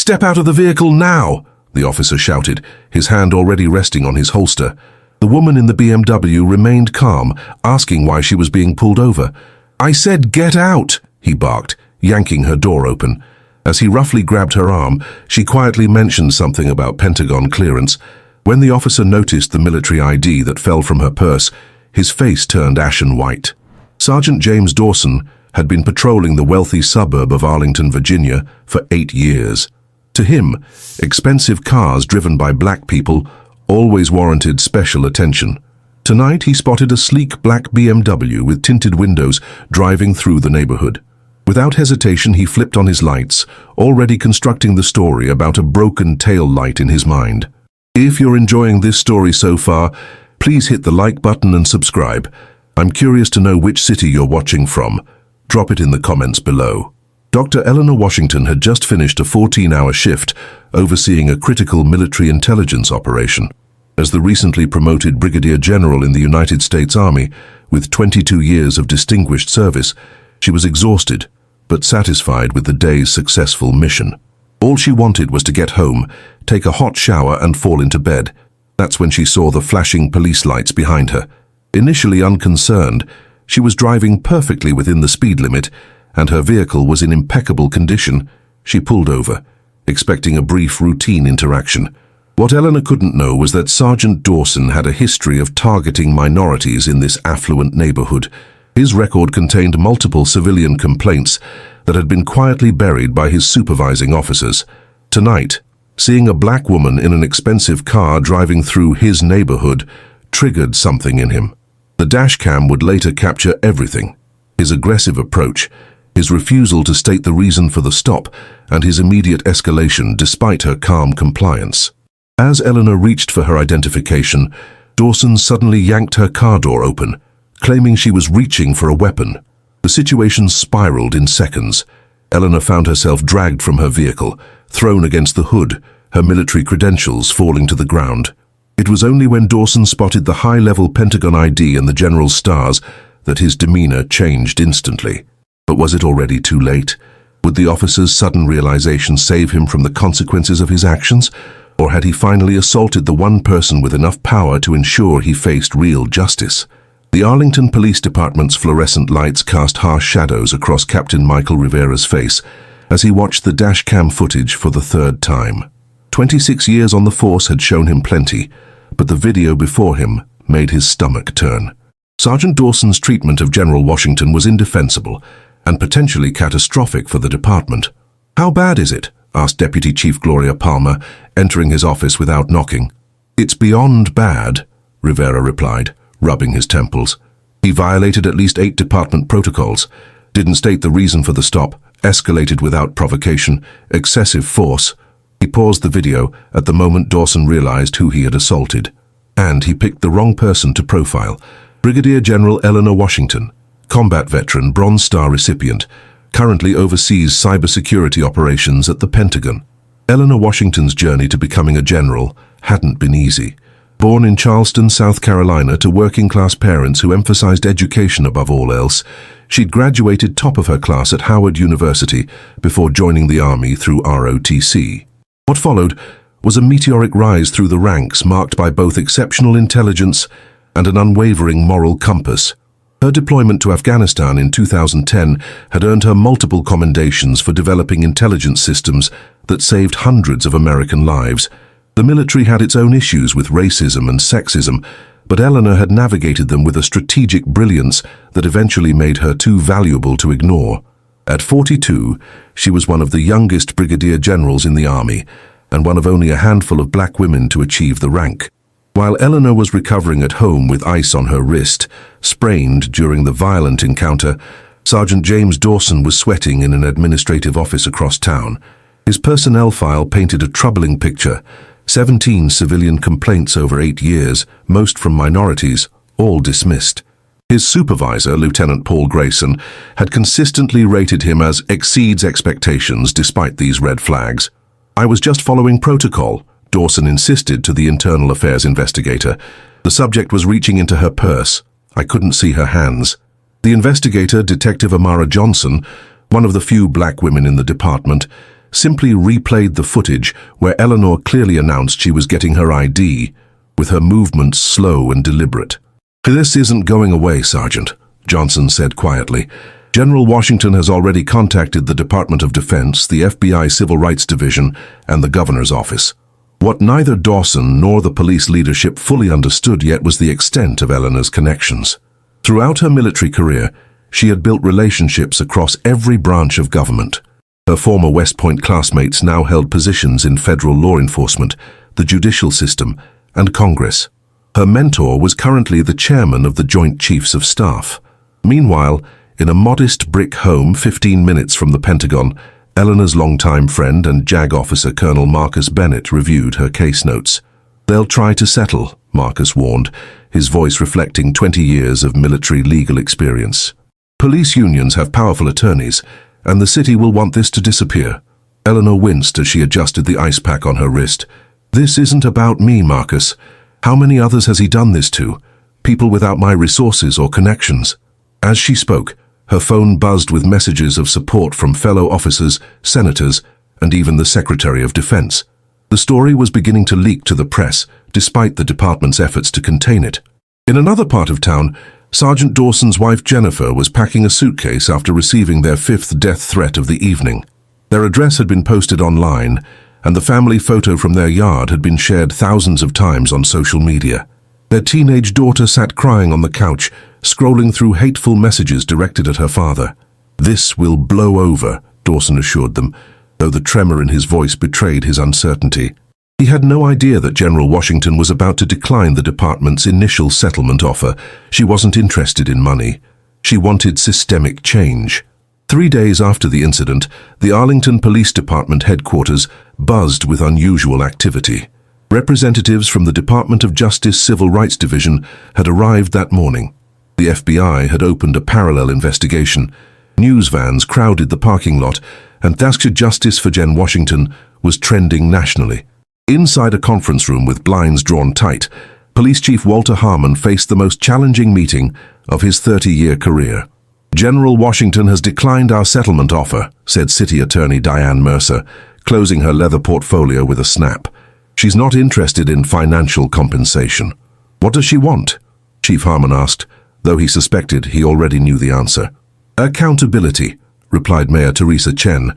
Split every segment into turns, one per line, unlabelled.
"Step out of the vehicle now!" the officer shouted, his hand already resting on his holster. The woman in the BMW remained calm, asking why she was being pulled over. "I said get out!" he barked, yanking her door open. As he roughly grabbed her arm, she quietly mentioned something about Pentagon clearance. When the officer noticed the military ID that fell from her purse, his face turned ashen white. Sergeant James Dawson had been patrolling the wealthy suburb of Arlington, Virginia, for 8 years. To him, expensive cars driven by black people always warranted special attention. Tonight he spotted a sleek black BMW with tinted windows driving through the neighborhood. Without hesitation, he flipped on his lights, already constructing the story about a broken tail light in his mind. If you're enjoying this story so far, please hit the like button and subscribe. I'm curious to know which city you're watching from. Drop it in the comments below. Dr. Eleanor Washington had just finished a 14-hour shift overseeing a critical military intelligence operation. As the recently promoted Brigadier General in the United States Army, with 22 years of distinguished service, she was exhausted, but satisfied with the day's successful mission. All she wanted was to get home, take a hot shower and fall into bed. That's when she saw the flashing police lights behind her. Initially unconcerned, she was driving perfectly within the speed limit, and her vehicle was in impeccable condition. She pulled over, expecting a brief routine interaction. What Eleanor couldn't know was that Sergeant Dawson had a history of targeting minorities in this affluent neighborhood. His record contained multiple civilian complaints that had been quietly buried by his supervising officers. Tonight, seeing a black woman in an expensive car driving through his neighborhood triggered something in him. The dashcam would later capture everything: his aggressive approach, his refusal to state the reason for the stop, and his immediate escalation despite her calm compliance. As Eleanor reached for her identification, Dawson suddenly yanked her car door open, claiming she was reaching for a weapon. The situation spiraled in seconds. Eleanor found herself dragged from her vehicle, thrown against the hood, her military credentials falling to the ground. It was only when Dawson spotted the high-level Pentagon ID and the general's stars that his demeanor changed instantly. But was it already too late? Would the officer's sudden realization save him from the consequences of his actions? Or had he finally assaulted the one person with enough power to ensure he faced real justice? The Arlington Police Department's fluorescent lights cast harsh shadows across Captain Michael Rivera's face as he watched the dashcam footage for the third time. 26 years on the force had shown him plenty, but the video before him made his stomach turn. Sergeant Dawson's treatment of General Washington was indefensible and potentially catastrophic for the department. "How bad is it?" asked Deputy Chief Gloria Palmer, entering his office without knocking. "It's beyond bad," Rivera replied, rubbing his temples. He violated at least 8 department protocols, didn't state the reason for the stop, escalated without provocation, excessive force. He paused the video at the moment Dawson realized who he had assaulted. And he picked the wrong person to profile: Brigadier General Eleanor Washington, combat veteran, Bronze Star recipient, currently oversees cybersecurity operations at the Pentagon. Eleanor Washington's journey to becoming a general hadn't been easy. Born in Charleston, South Carolina, to working-class parents who emphasized education above all else, she'd graduated top of her class at Howard University before joining the Army through ROTC. What followed was a meteoric rise through the ranks marked by both exceptional intelligence and an unwavering moral compass. Her deployment to Afghanistan in 2010 had earned her multiple commendations for developing intelligence systems that saved hundreds of American lives. The military had its own issues with racism and sexism, but Eleanor had navigated them with a strategic brilliance that eventually made her too valuable to ignore. At 42, she was one of the youngest brigadier generals in the Army, and one of only a handful of black women to achieve the rank. While Eleanor was recovering at home with ice on her wrist, sprained during the violent encounter, Sergeant James Dawson was sweating in an administrative office across town. His personnel file painted a troubling picture: 17 civilian complaints over 8 years, most from minorities, all dismissed. His supervisor, Lieutenant Paul Grayson, had consistently rated him as exceeds expectations despite these red flags. "I was just following protocol," Dawson insisted to the internal affairs investigator. "The subject was reaching into her purse. I couldn't see her hands." The investigator, Detective Amara Johnson, one of the few black women in the department, simply replayed the footage where Eleanor clearly announced she was getting her ID, with her movements slow and deliberate. "This isn't going away, Sergeant," Johnson said quietly. "General Washington has already contacted the Department of Defense, the FBI Civil Rights Division, and the Governor's Office." What neither Dawson nor the police leadership fully understood yet was the extent of Eleanor's connections. Throughout her military career, she had built relationships across every branch of government. Her former West Point classmates now held positions in federal law enforcement, the judicial system, and Congress. Her mentor was currently the chairman of the Joint Chiefs of Staff. Meanwhile, in a modest brick home 15 minutes from the Pentagon, Eleanor's longtime friend and JAG officer Colonel Marcus Bennett reviewed her case notes. "They'll try to settle," Marcus warned, his voice reflecting 20 years of military legal experience. "Police unions have powerful attorneys, and the city will want this to disappear." Eleanor winced as she adjusted the ice pack on her wrist. "This isn't about me, Marcus. How many others has he done this to? People without my resources or connections." As she spoke, her phone buzzed with messages of support from fellow officers, senators, and even the Secretary of Defense. The story was beginning to leak to the press, despite the department's efforts to contain it. In another part of town, Sergeant Dawson's wife Jennifer was packing a suitcase after receiving their 5th death threat of the evening. Their address had been posted online, and the family photo from their yard had been shared thousands of times on social media. Their teenage daughter sat crying on the couch, scrolling through hateful messages directed at her father. "This will blow over," Dawson assured them, though the tremor in his voice betrayed his uncertainty. He had no idea that General Washington was about to decline the department's initial settlement offer. She wasn't interested in money. She wanted systemic change. 3 days after the incident, the Arlington Police Department headquarters buzzed with unusual activity. Representatives from the Department of Justice Civil Rights Division had arrived that morning. The FBI had opened a parallel investigation. News vans crowded the parking lot, and Task Justice for Gen Washington was trending nationally. Inside a conference room with blinds drawn tight, Police Chief Walter Harmon faced the most challenging meeting of his 30-year career. "General Washington has declined our settlement offer," said City Attorney Diane Mercer, closing her leather portfolio with a snap. "She's not interested in financial compensation." "What does she want?" Chief Harmon asked, though he suspected he already knew the answer. "Accountability," replied Mayor Teresa Chen,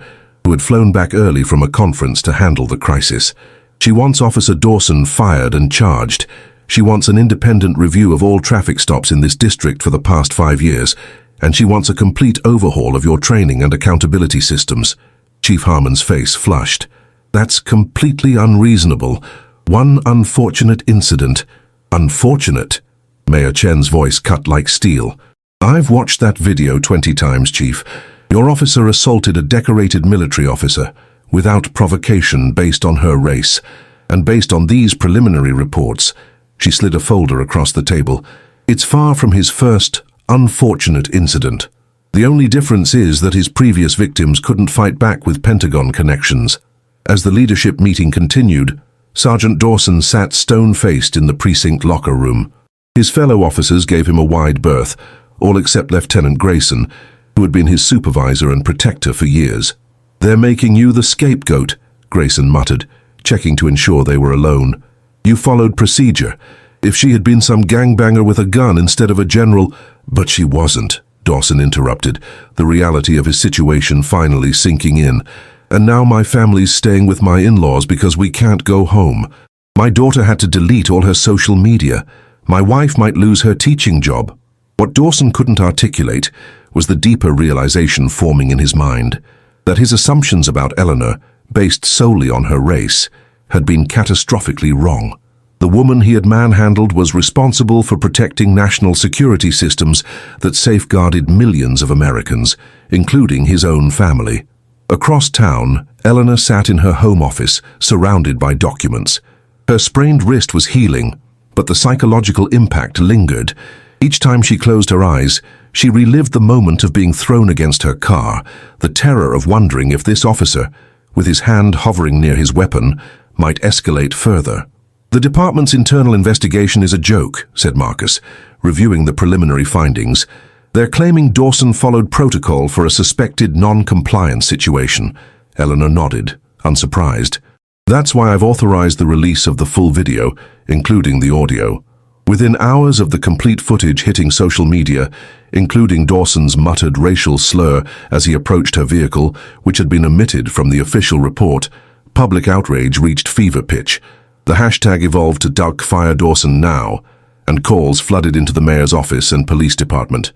who had flown back early from a conference to handle the crisis. "She wants Officer Dawson fired and charged. She wants an independent review of all traffic stops in this district for the past 5 years, and she wants a complete overhaul of your training and accountability systems." Chief Harmon's face flushed. "That's completely unreasonable. One unfortunate incident." "Unfortunate?" Mayor Chen's voice cut like steel. "I've watched that video 20 times, Chief. Your officer assaulted a decorated military officer, without provocation based on her race. And based on these preliminary reports," she slid a folder across the table, "it's far from his first unfortunate incident. The only difference is that his previous victims couldn't fight back with Pentagon connections." As the leadership meeting continued, Sergeant Dawson sat stone-faced in the precinct locker room. His fellow officers gave him a wide berth, all except Lieutenant Grayson, who had been his supervisor and protector for years. "They're making you the scapegoat," Grayson muttered, checking to ensure they were alone. "You followed procedure. If she had been some gangbanger with a gun instead of a general—" "But she wasn't," Dawson interrupted, the reality of his situation finally sinking in. "And now my family's staying with my in-laws because we can't go home. My daughter had to delete all her social media. My wife might lose her teaching job." What Dawson couldn't articulate was the deeper realization forming in his mind, that his assumptions about Eleanor, based solely on her race, had been catastrophically wrong. The woman he had manhandled was responsible for protecting national security systems that safeguarded millions of Americans, including his own family. Across town, Eleanor sat in her home office, surrounded by documents. Her sprained wrist was healing, but the psychological impact lingered. Each time she closed her eyes, she relived the moment of being thrown against her car, the terror of wondering if this officer, with his hand hovering near his weapon, might escalate further. "The department's internal investigation is a joke," said Marcus, reviewing the preliminary findings. "They're claiming Dawson followed protocol for a suspected non-compliance situation. Eleanor nodded, unsurprised. That's why I've authorized the release of the full video, including the audio. Within hours of the complete footage hitting social media, including Dawson's muttered racial slur as he approached her vehicle, which had been omitted from the official report, public outrage reached fever pitch. The hashtag evolved to Duck Fire Dawson Now, and calls flooded into the mayor's office and police department.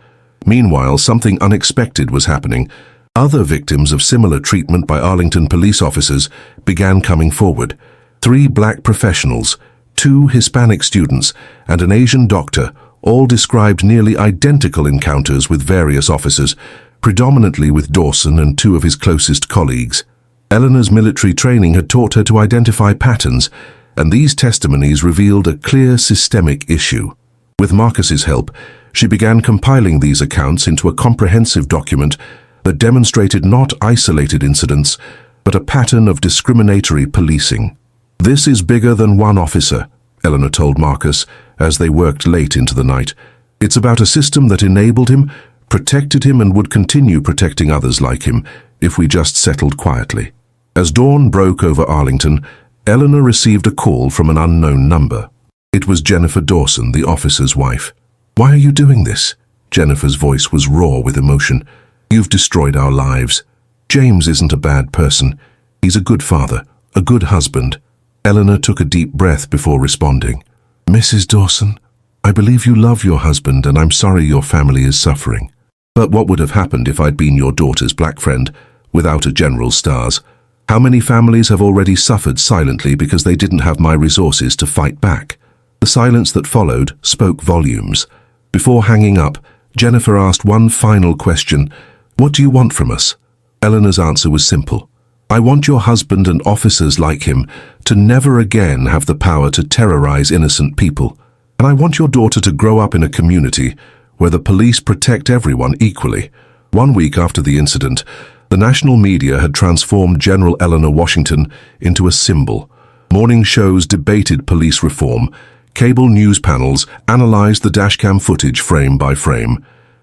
Meanwhile, something unexpected was happening. Other victims of similar treatment by Arlington police officers began coming forward. 3 black professionals, 2 Hispanic students, and an Asian doctor all described nearly identical encounters with various officers, predominantly with Dawson and 2 of his closest colleagues. Eleanor's military training had taught her to identify patterns, and these testimonies revealed a clear systemic issue. With Marcus's help, she began compiling these accounts into a comprehensive document that demonstrated not isolated incidents, but a pattern of discriminatory policing. "This is bigger than one officer," Eleanor told Marcus as they worked late into the night. "It's about a system that enabled him, protected him, and would continue protecting others like him if we just settled quietly." As dawn broke over Arlington, Eleanor received a call from an unknown number. It was Jennifer Dawson, the officer's wife. "Why are you doing this?" Jennifer's voice was raw with emotion. "You've destroyed our lives. James isn't a bad person. He's a good father, a good husband." Eleanor took a deep breath before responding. "Mrs. Dawson, I believe you love your husband, and I'm sorry your family is suffering. But what would have happened if I'd been your daughter's black friend, without a general's stars? How many families have already suffered silently because they didn't have my resources to fight back?" The silence that followed spoke volumes. Before hanging up, Jennifer asked one final question. "What do you want from us?" Eleanor's answer was simple. "I want your husband and officers like him to never again have the power to terrorize innocent people. And I want your daughter to grow up in a community where the police protect everyone equally." 1 week after the incident, the national media had transformed General Eleanor Washington into a symbol. Morning shows debated police reform, cable news panels analyzed the dashcam footage frame by frame,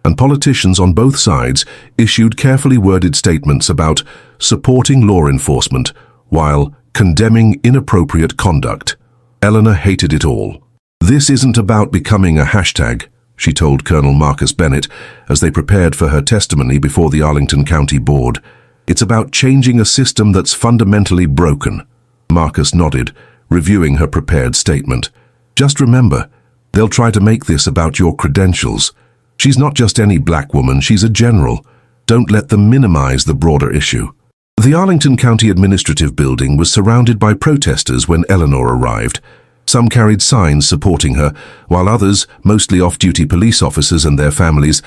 and politicians on both sides issued carefully worded statements about supporting law enforcement while condemning inappropriate conduct. Eleanor hated it all. "This isn't about becoming a hashtag," she told Colonel Marcus Bennett as they prepared for her testimony before the Arlington County Board. "It's about changing a system that's fundamentally broken." Marcus nodded, reviewing her prepared statement. "Just remember, they'll try to make this about your credentials. She's not just any black woman, she's a general. Don't let them minimize the broader issue." The Arlington County Administrative Building was surrounded by protesters when Eleanor arrived. Some carried signs supporting her, while others, mostly off-duty police officers and their families,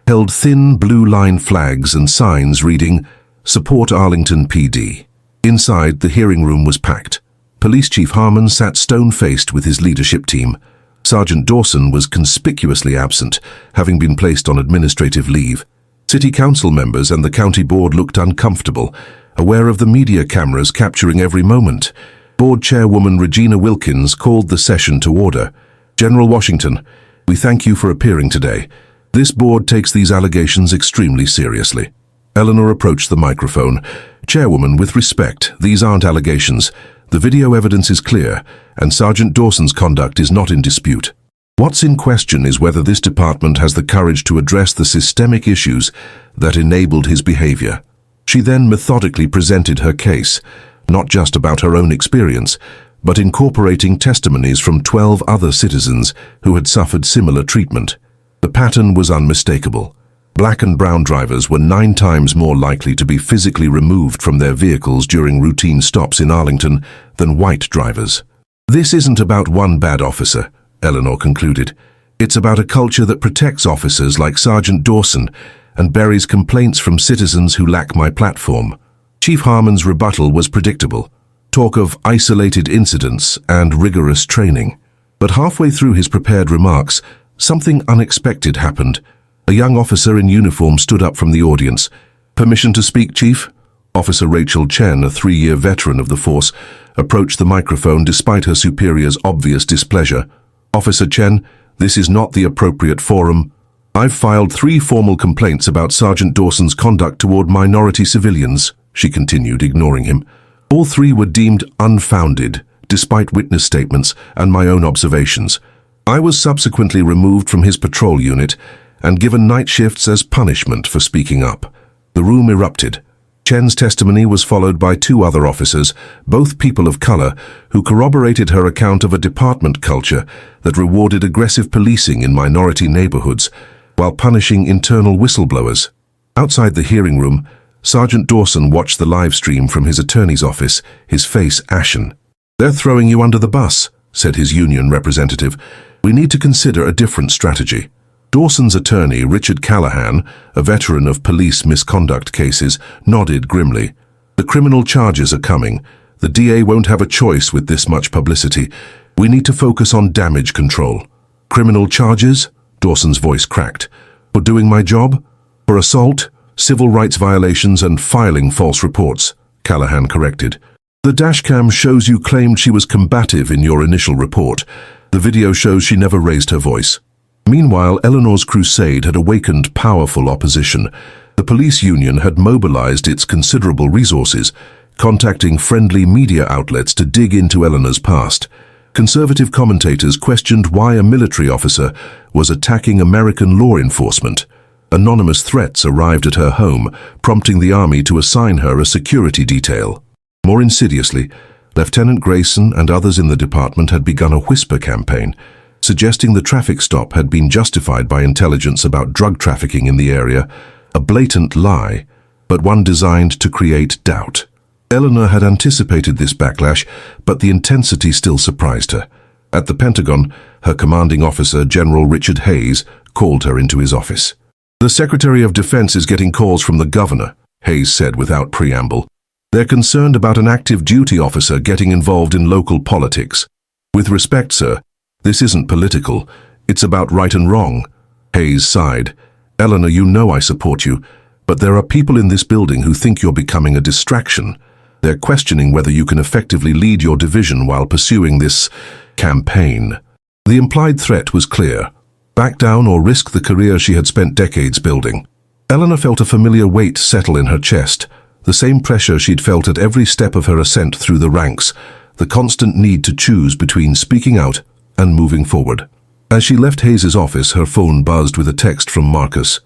held thin blue-line flags and signs reading, "Support Arlington PD." Inside, the hearing room was packed. Police Chief Harmon sat stone-faced with his leadership team. Sergeant Dawson was conspicuously absent, having been placed on administrative leave. City council members and the county board looked uncomfortable, aware of the media cameras capturing every moment. Board Chairwoman Regina Wilkins called the session to order. "General Washington, we thank you for appearing today. This board takes these allegations extremely seriously." Eleanor approached the microphone. "Chairwoman, with respect, these aren't allegations. The video evidence is clear, and Sergeant Dawson's conduct is not in dispute. What's in question is whether this department has the courage to address the systemic issues that enabled his behavior." She then methodically presented her case, not just about her own experience, but incorporating testimonies from 12 other citizens who had suffered similar treatment. The pattern was unmistakable. Black and brown drivers were 9 times more likely to be physically removed from their vehicles during routine stops in Arlington than white drivers. "This isn't about one bad officer," Eleanor concluded. "It's about a culture that protects officers like Sergeant Dawson and buries complaints from citizens who lack my platform." Chief Harmon's rebuttal was predictable. Talk of isolated incidents and rigorous training. But halfway through his prepared remarks, something unexpected happened. A young officer in uniform stood up from the audience. "Permission to speak, Chief?" Officer Rachel Chen, a 3-year veteran of the force, approached the microphone despite her superior's obvious displeasure. "Officer Chen, this is not the appropriate forum. I've filed 3 formal complaints about Sergeant Dawson's conduct toward minority civilians," she continued, ignoring him. All three were deemed unfounded, despite witness statements and my own observations. I was subsequently removed from his patrol unit and given night shifts as punishment for speaking up. The room erupted. Chen's testimony was followed by two other officers, both people of color, who corroborated her account of a department culture that rewarded aggressive policing in minority neighborhoods while punishing internal whistleblowers. Outside the hearing room, Sergeant Dawson watched the live stream from his attorney's office, his face ashen. "They're throwing you under the bus," said his union representative. "We need to consider a different strategy." Dawson's attorney, Richard Callahan, a veteran of police misconduct cases, nodded grimly. "The criminal charges are coming. The DA won't have a choice with this much publicity. We need to focus on damage control." "Criminal charges?" Dawson's voice cracked. "For doing my job? For assault, civil rights violations and filing false reports," Callahan corrected. "The dashcam shows you claimed she was combative in your initial report. The video shows she never raised her voice." Meanwhile, Eleanor's crusade had awakened powerful opposition. The police union had mobilized its considerable resources, contacting friendly media outlets to dig into Eleanor's past. Conservative commentators questioned why a military officer was attacking American law enforcement. Anonymous threats arrived at her home, prompting the army to assign her a security detail. More insidiously, Lieutenant Grayson and others in the department had begun a whisper campaign, suggesting the traffic stop had been justified by intelligence about drug trafficking in the area, a blatant lie, but one designed to create doubt. Eleanor had anticipated this backlash, but the intensity still surprised her. At the Pentagon, her commanding officer, General Richard Hayes, called her into his office. "The Secretary of Defense is getting calls from the governor," Hayes said without preamble. "They're concerned about an active duty officer getting involved in local politics. With respect, sir, this isn't political. It's about right and wrong." Hayes sighed. "Eleanor, you know I support you, but there are people in this building who think you're becoming a distraction. They're questioning whether you can effectively lead your division while pursuing this campaign." The implied threat was clear. Back down or risk the career she had spent decades building. Eleanor felt a familiar weight settle in her chest, the same pressure she'd felt at every step of her ascent through the ranks, the constant need to choose between speaking out and moving forward. As she left Hayes' office, her phone buzzed with a text from Marcus.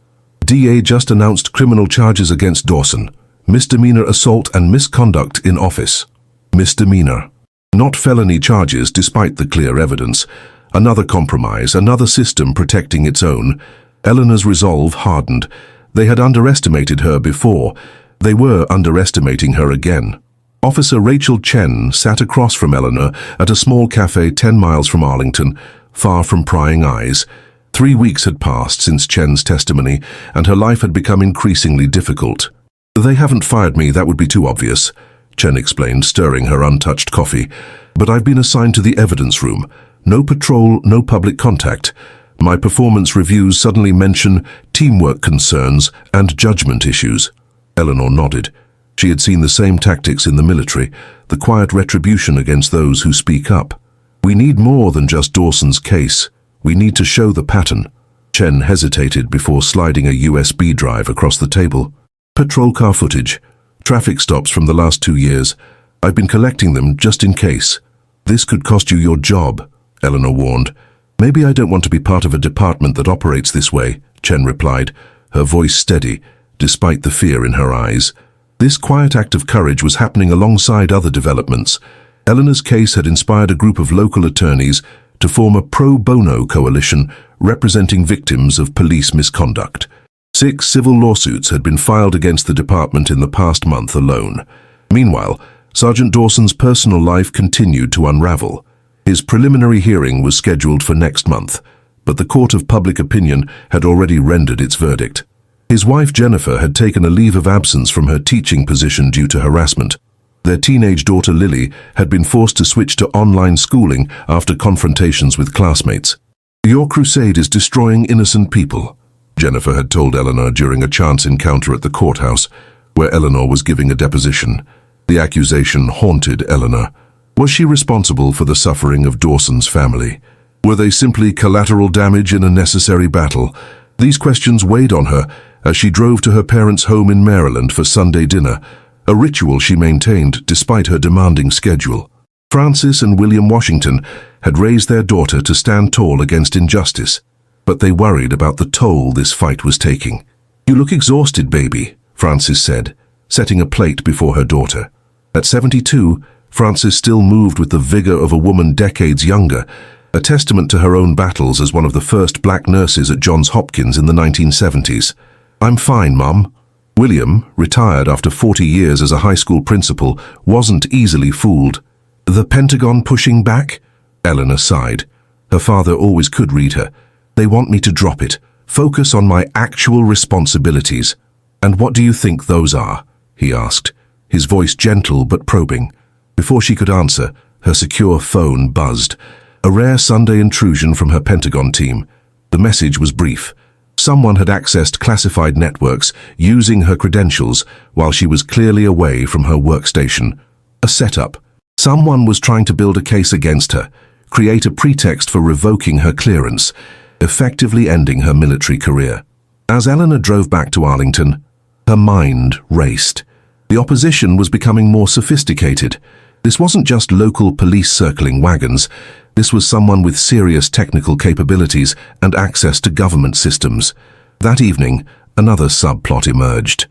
"DA just announced criminal charges against Dawson. Misdemeanor assault and misconduct in office." Misdemeanor. Not felony charges despite the clear evidence. Another compromise, another system protecting its own. Eleanor's resolve hardened. They had underestimated her before. They were underestimating her again. Officer Rachel Chen sat across from Eleanor at a small cafe 10 miles from Arlington, far from prying eyes. 3 weeks had passed since Chen's testimony, and her life had become increasingly difficult. "They haven't fired me, that would be too obvious," Chen explained, stirring her untouched coffee. "But I've been assigned to the evidence room. No patrol, no public contact. My performance reviews suddenly mention teamwork concerns and judgment issues." Eleanor nodded. She had seen the same tactics in the military, the quiet retribution against those who speak up. "We need more than just Dawson's case. We need to show the pattern." Chen hesitated before sliding a USB drive across the table. "Patrol car footage. Traffic stops from the last 2 years. I've been collecting them just in case." "This could cost you your job," Eleanor warned. "Maybe I don't want to be part of a department that operates this way," Chen replied, her voice steady, despite the fear in her eyes. This quiet act of courage was happening alongside other developments. Eleanor's case had inspired a group of local attorneys to form a pro bono coalition representing victims of police misconduct. 6 civil lawsuits had been filed against the department in the past month alone. Meanwhile, Sergeant Dawson's personal life continued to unravel. His preliminary hearing was scheduled for next month, but the court of public opinion had already rendered its verdict. His wife Jennifer had taken a leave of absence from her teaching position due to harassment. Their teenage daughter Lily had been forced to switch to online schooling after confrontations with classmates. "Your crusade is destroying innocent people," Jennifer had told Eleanor during a chance encounter at the courthouse, where Eleanor was giving a deposition. The accusation haunted Eleanor. Was she responsible for the suffering of Dawson's family? Were they simply collateral damage in a necessary battle? These questions weighed on her as she drove to her parents' home in Maryland for Sunday dinner, a ritual she maintained despite her demanding schedule. Francis and William Washington had raised their daughter to stand tall against injustice, but they worried about the toll this fight was taking. "You look exhausted, baby," Francis said, setting a plate before her daughter. At 72, Francis still moved with the vigor of a woman decades younger, a testament to her own battles as one of the first black nurses at Johns Hopkins in the 1970s. "I'm fine, Mum." William, retired after 40 years as a high school principal, wasn't easily fooled. "The Pentagon pushing back?" Eleanor sighed. Her father always could read her. "They want me to drop it, focus on my actual responsibilities." "And what do you think those are?" he asked, his voice gentle but probing. Before she could answer, her secure phone buzzed. A rare Sunday intrusion from her Pentagon team. The message was brief. Someone had accessed classified networks using her credentials while she was clearly away from her workstation. A setup. Someone was trying to build a case against her, create a pretext for revoking her clearance, effectively ending her military career. As Eleanor drove back to Arlington, her mind raced. The opposition was becoming more sophisticated. This wasn't just local police circling wagons. This was someone with serious technical capabilities and access to government systems. That evening, another subplot emerged.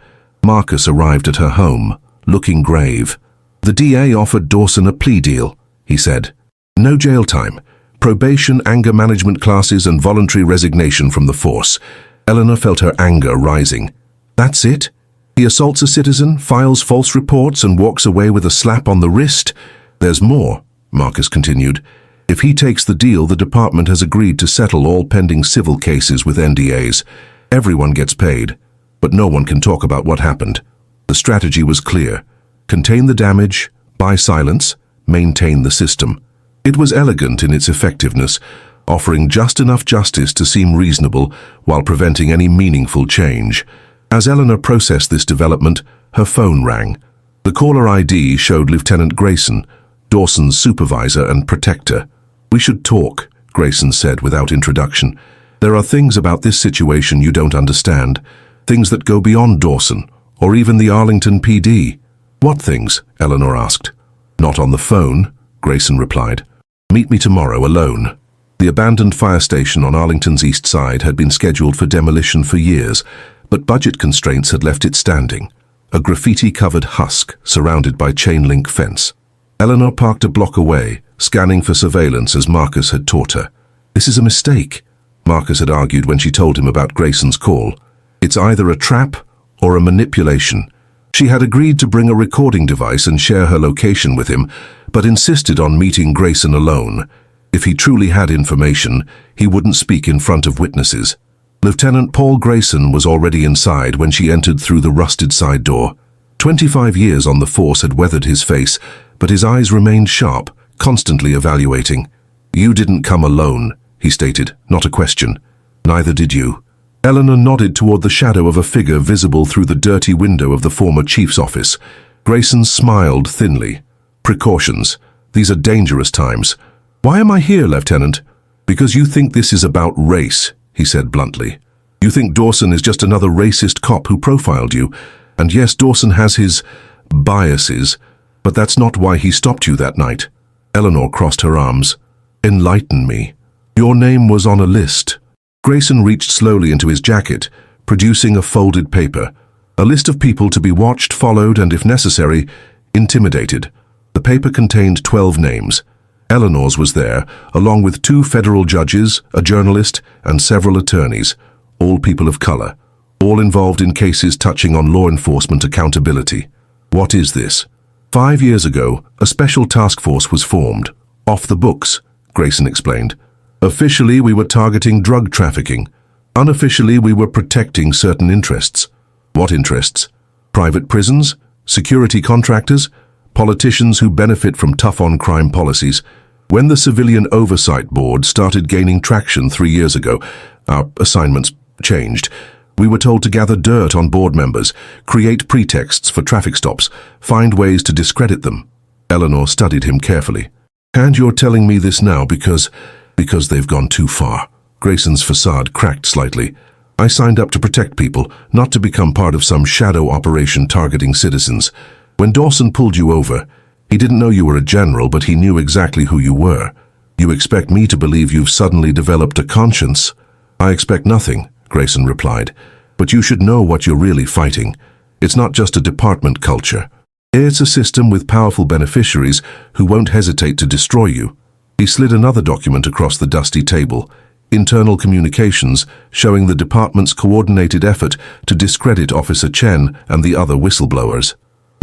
Marcus arrived at her home, looking grave. "The DA offered Dawson a plea deal," he said. "No jail time, probation, anger management classes, and voluntary resignation from the force." Eleanor felt her anger rising. "That's it? He assaults a citizen, files false reports, and walks away with a slap on the wrist?" "There's more," Marcus continued. "If he takes the deal, the department has agreed to settle all pending civil cases with NDAs. Everyone gets paid, but no one can talk about what happened." The strategy was clear. Contain the damage, buy silence, maintain the system. It was elegant in its effectiveness, offering just enough justice to seem reasonable while preventing any meaningful change. As Eleanor processed this development, her phone rang. The caller ID showed Lieutenant Grayson, Dawson's supervisor and protector. "We should talk," Grayson said without introduction. "There are things about this situation you don't understand, things that go beyond Dawson, or even the Arlington PD." "What things?" Eleanor asked. "Not on the phone," Grayson replied. "Meet me tomorrow alone." The abandoned fire station on Arlington's east side had been scheduled for demolition for years, but budget constraints had left it standing, a graffiti-covered husk surrounded by chain-link fence. Eleanor parked a block away, scanning for surveillance as Marcus had taught her. "This is a mistake," Marcus had argued when she told him about Grayson's call. "It's either a trap or a manipulation." She had agreed to bring a recording device and share her location with him, but insisted on meeting Grayson alone. If he truly had information, he wouldn't speak in front of witnesses. Lieutenant Paul Grayson was already inside when she entered through the rusted side door. 25 years on the force had weathered his face, but his eyes remained sharp, constantly evaluating. "You didn't come alone," he stated, not a question. "Neither did you." Eleanor nodded toward the shadow of a figure visible through the dirty window of the former chief's office. Grayson smiled thinly. "Precautions. These are dangerous times." "Why am I here, Lieutenant?" "Because you think this is about race," he said bluntly. "You think Dawson is just another racist cop who profiled you. And yes, Dawson has his biases, but that's not why he stopped you that night." Eleanor crossed her arms. "Enlighten me." "Your name was on a list." Grayson reached slowly into his jacket, producing a folded paper. A list of people to be watched, followed, and if necessary, intimidated. The paper contained 12 names. Eleanor's was there, along with 2 federal judges, a journalist, and several attorneys, all people of color, all involved in cases touching on law enforcement accountability. "What is this?" 5 years ago, a special task force was formed. "Off the books," Grayson explained. "Officially, we were targeting drug trafficking. Unofficially, we were protecting certain interests." "What interests?" "Private prisons, security contractors, politicians who benefit from tough-on-crime policies." When the Civilian Oversight Board started gaining traction 3 years ago, our assignments changed. We were told to gather dirt on board members, create pretexts for traffic stops, find ways to discredit them. Eleanor studied him carefully. "And you're telling me this now because they've gone too far." Grayson's facade cracked slightly. "I signed up to protect people, not to become part of some shadow operation targeting citizens. When Dawson pulled you over, he didn't know you were a general, but he knew exactly who you were. You expect me to believe you've suddenly developed a conscience? I expect nothing, Grayson replied. But you should know what you're really fighting. It's not just a department culture. It's a system with powerful beneficiaries who won't hesitate to destroy you. He slid another document across the dusty table, internal communications showing the department's coordinated effort to discredit Officer Chen and the other whistleblowers.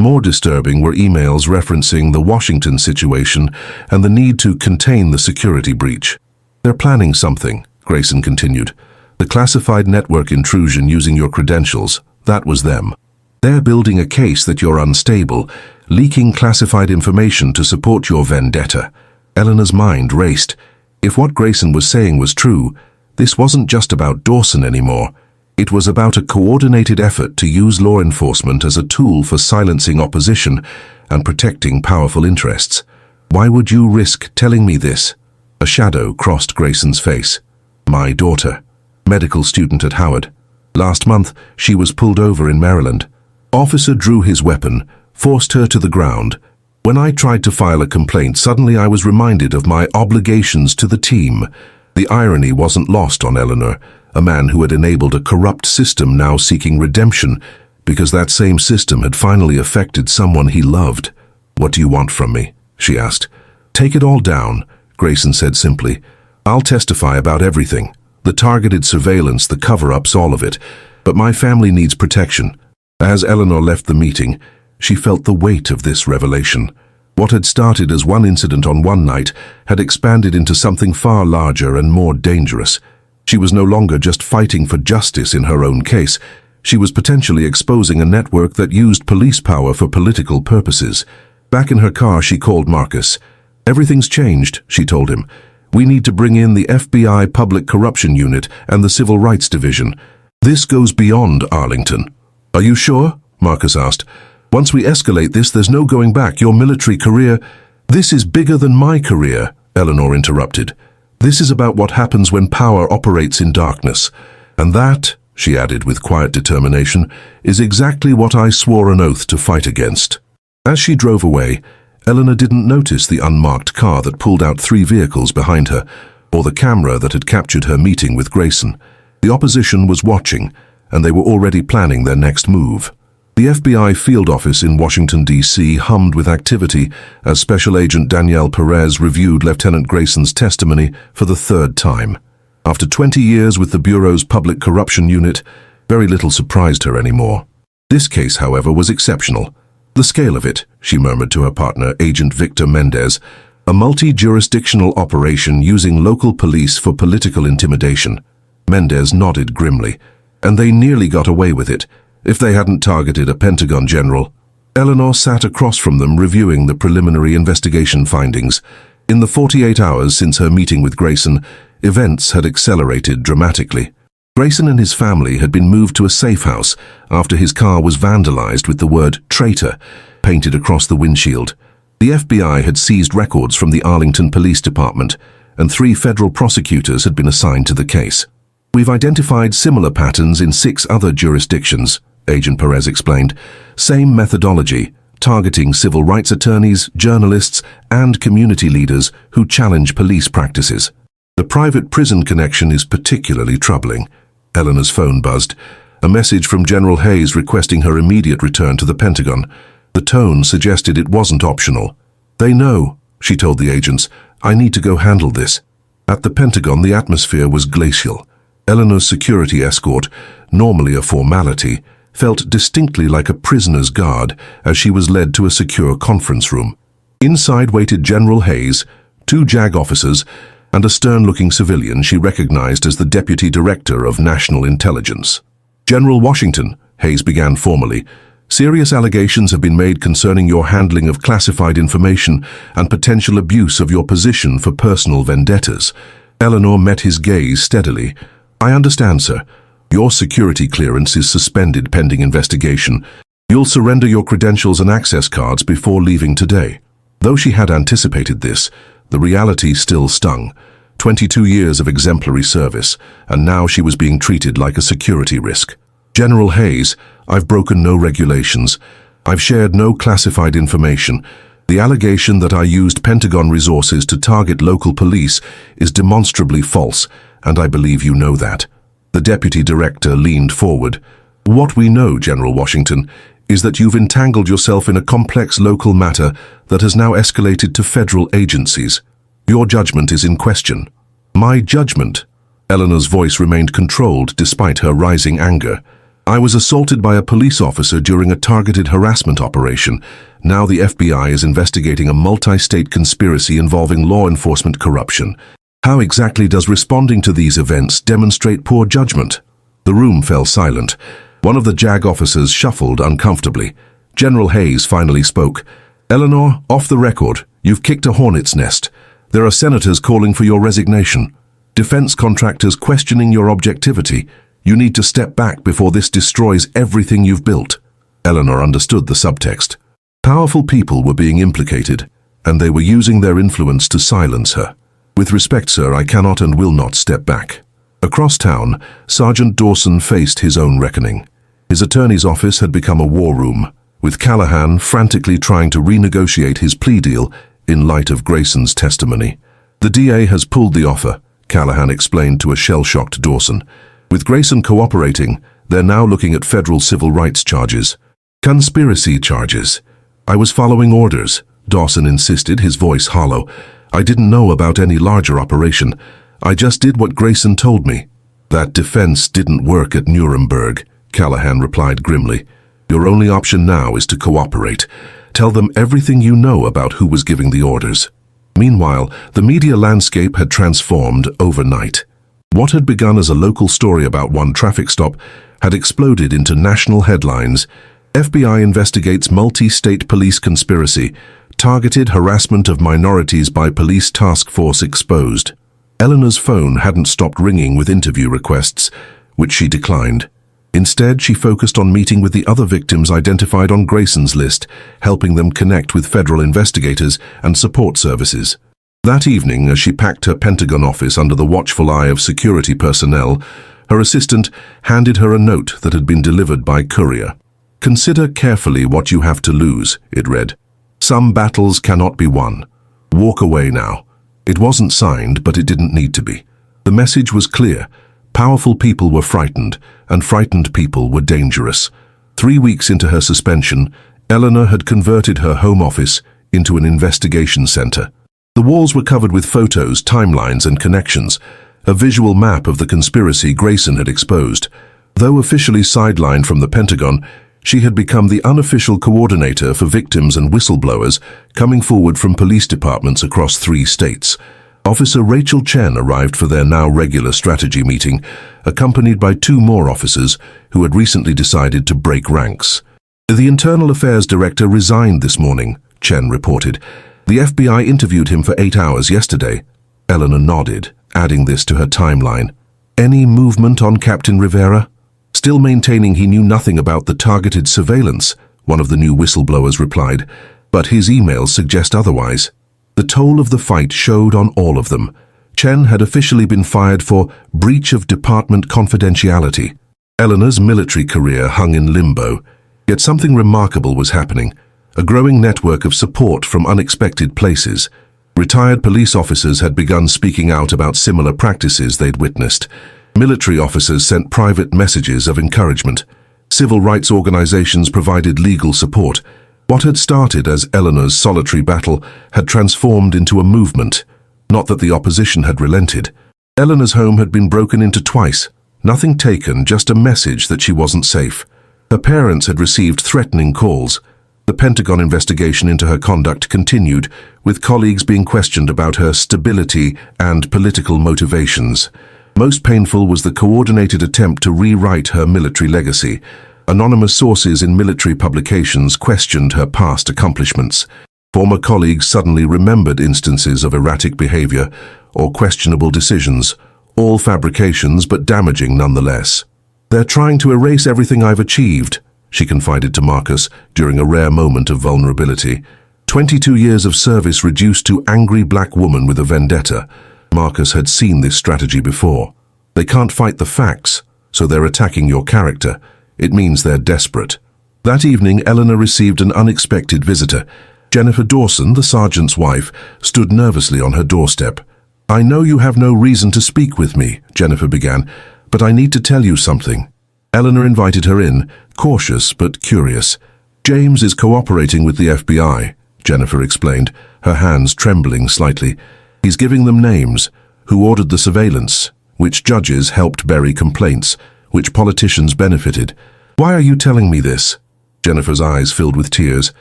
More disturbing were emails referencing the Washington situation and the need to contain the security breach. They're planning something, Grayson continued. The classified network intrusion using your credentials, that was them. They're building a case that you're unstable, leaking classified information to support your vendetta. Eleanor's mind raced. If what Grayson was saying was true, this wasn't just about Dawson anymore. It was about a coordinated effort to use law enforcement as a tool for silencing opposition and protecting powerful interests. Why would you risk telling me this? A shadow crossed Grayson's face. My daughter, medical student at Howard. Last month, she was pulled over in Maryland. Officer drew his weapon, forced her to the ground. When I tried to file a complaint, suddenly I was reminded of my obligations to the team. The irony wasn't lost on Eleanor, a man who had enabled a corrupt system now seeking redemption because that same system had finally affected someone he loved. What do you want from me? She asked. Take it all down, Grayson said simply. I'll testify about everything. The targeted surveillance, the cover-ups, all of it. But my family needs protection. As Eleanor left the meeting, she felt the weight of this revelation. What had started as one incident on one night had expanded into something far larger and more dangerous. She was no longer just fighting for justice in her own case. She was potentially exposing a network that used police power for political purposes. Back in her car, she called Marcus. Everything's changed, she told him. We need to bring in the FBI Public Corruption Unit and the Civil Rights Division. This goes beyond Arlington. Are you sure? Marcus asked. Once we escalate this, there's no going back. Your military career... This is bigger than my career, Eleanor interrupted. This is about what happens when power operates in darkness. And that, she added with quiet determination, is exactly what I swore an oath to fight against. As she drove away, Eleanor didn't notice the unmarked car that pulled out 3 vehicles behind her, or the camera that had captured her meeting with Grayson. The opposition was watching, and they were already planning their next move. The FBI field office in Washington, D.C. hummed with activity as Special Agent Danielle Perez reviewed Lieutenant Grayson's testimony for the 3rd time. After 20 years with the Bureau's Public Corruption Unit, very little surprised her anymore. This case, however, was exceptional. The scale of it, she murmured to her partner, Agent Victor Mendez, a multi-jurisdictional operation using local police for political intimidation. Mendez nodded grimly. And they nearly got away with it, if they hadn't targeted a Pentagon general. Eleanor sat across from them reviewing the preliminary investigation findings. In the 48 hours since her meeting with Grayson, events had accelerated dramatically. Grayson and his family had been moved to a safe house after his car was vandalized with the word traitor painted across the windshield. The FBI had seized records from the Arlington Police Department, and 3 federal prosecutors had been assigned to the case. We've identified similar patterns in 6 other jurisdictions, Agent Perez explained. Same methodology, targeting civil rights attorneys, journalists, and community leaders who challenge police practices. The private prison connection is particularly troubling. Eleanor's phone buzzed. A message from General Hayes requesting her immediate return to the Pentagon. The tone suggested it wasn't optional. They know, she told the agents. I need to go handle this. At the Pentagon, the atmosphere was glacial. Eleanor's security escort, normally a formality, felt distinctly like a prisoner's guard as she was led to a secure conference room. Inside waited General Hayes, 2 JAG officers, and a stern-looking civilian she recognized as the Deputy Director of National Intelligence. General Washington, Hayes began formally, serious allegations have been made concerning your handling of classified information and potential abuse of your position for personal vendettas. Eleanor met his gaze steadily. I understand, sir. Your security clearance is suspended pending investigation. You'll surrender your credentials and access cards before leaving today. Though she had anticipated this, the reality still stung. 22 years of exemplary service, and now she was being treated like a security risk. General Hayes, I've broken no regulations. I've shared no classified information. The allegation that I used Pentagon resources to target local police is demonstrably false, and I believe you know that. The deputy director leaned forward. What we know, General Washington, is that you've entangled yourself in a complex local matter that has now escalated to federal agencies. Your judgment is in question. My judgment? Eleanor's voice remained controlled despite her rising anger. I was assaulted by a police officer during a targeted harassment operation. Now the FBI is investigating a multi-state conspiracy involving law enforcement corruption. How exactly does responding to these events demonstrate poor judgment? The room fell silent. One of the JAG officers shuffled uncomfortably. General Hayes finally spoke. Eleanor, off the record, you've kicked a hornet's nest. There are senators calling for your resignation. Defense contractors questioning your objectivity. You need to step back before this destroys everything you've built. Eleanor understood the subtext. Powerful people were being implicated, and they were using their influence to silence her. With respect, sir, I cannot and will not step back. Across town, Sergeant Dawson faced his own reckoning. His attorney's office had become a war room, with Callahan frantically trying to renegotiate his plea deal in light of Grayson's testimony. The DA has pulled the offer, Callahan explained to a shell-shocked Dawson. With Grayson cooperating, they're now looking at federal civil rights charges. Conspiracy charges. I was following orders, Dawson insisted, his voice hollow. I didn't know about any larger operation. I just did what Grayson told me. That defense didn't work at Nuremberg, Callahan replied grimly. Your only option now is to cooperate. Tell them everything you know about who was giving the orders. Meanwhile, the media landscape had transformed overnight. What had begun as a local story about one traffic stop had exploded into national headlines. FBI investigates multi-state police conspiracy. Targeted harassment of minorities by police task force exposed. Eleanor's phone hadn't stopped ringing with interview requests, which she declined. Instead, she focused on meeting with the other victims identified on Grayson's list, helping them connect with federal investigators and support services. That evening, as she packed her Pentagon office under the watchful eye of security personnel, her assistant handed her a note that had been delivered by courier. Consider carefully what you have to lose, it read. Some battles cannot be won. Walk away now. It wasn't signed, but it didn't need to be. The message was clear. Powerful people were frightened, and frightened people were dangerous. 3 weeks into her suspension, Eleanor had converted her home office into an investigation center. The walls were covered with photos, timelines, and connections, a visual map of the conspiracy Grayson had exposed. Though officially sidelined from the Pentagon, she had become the unofficial coordinator for victims and whistleblowers coming forward from police departments across 3 states. Officer Rachel Chen arrived for their now regular strategy meeting, accompanied by 2 more officers who had recently decided to break ranks. The Internal Affairs Director resigned this morning, Chen reported. The FBI interviewed him for 8 hours yesterday. Eleanor nodded, adding this to her timeline. Any movement on Captain Rivera? Still maintaining he knew nothing about the targeted surveillance, one of the new whistleblowers replied, but his emails suggest otherwise. The toll of the fight showed on all of them. Chen had officially been fired for breach of department confidentiality. Eleanor's military career hung in limbo, yet something remarkable was happening. A growing network of support from unexpected places. Retired police officers had begun speaking out about similar practices they'd witnessed. Military officers sent private messages of encouragement. Civil rights organizations provided legal support. What had started as Eleanor's solitary battle had transformed into a movement. Not that the opposition had relented. Eleanor's home had been broken into twice. Nothing taken, just a message that she wasn't safe. Her parents had received threatening calls. The Pentagon investigation into her conduct continued, with colleagues being questioned about her stability and political motivations. Most painful was the coordinated attempt to rewrite her military legacy. Anonymous sources in military publications questioned her past accomplishments. Former colleagues suddenly remembered instances of erratic behavior or questionable decisions, all fabrications but damaging nonetheless. They're trying to erase everything I've achieved, she confided to Marcus during a rare moment of vulnerability. 22 years of service reduced to angry black woman with a vendetta. Marcus had seen this strategy before. They can't fight the facts, so they're attacking your character. It means they're desperate. That evening, Eleanor received an unexpected visitor. Jennifer Dawson, the sergeant's wife, stood nervously on her doorstep. "I know you have no reason to speak with me," Jennifer began, "but I need to tell you something." Eleanor invited her in, cautious but curious. "James is cooperating with the FBI," Jennifer explained, her hands trembling slightly. "He's giving them names, who ordered the surveillance, which judges helped bury complaints, which politicians benefited. Why are you telling me this?" Jennifer's eyes filled with tears.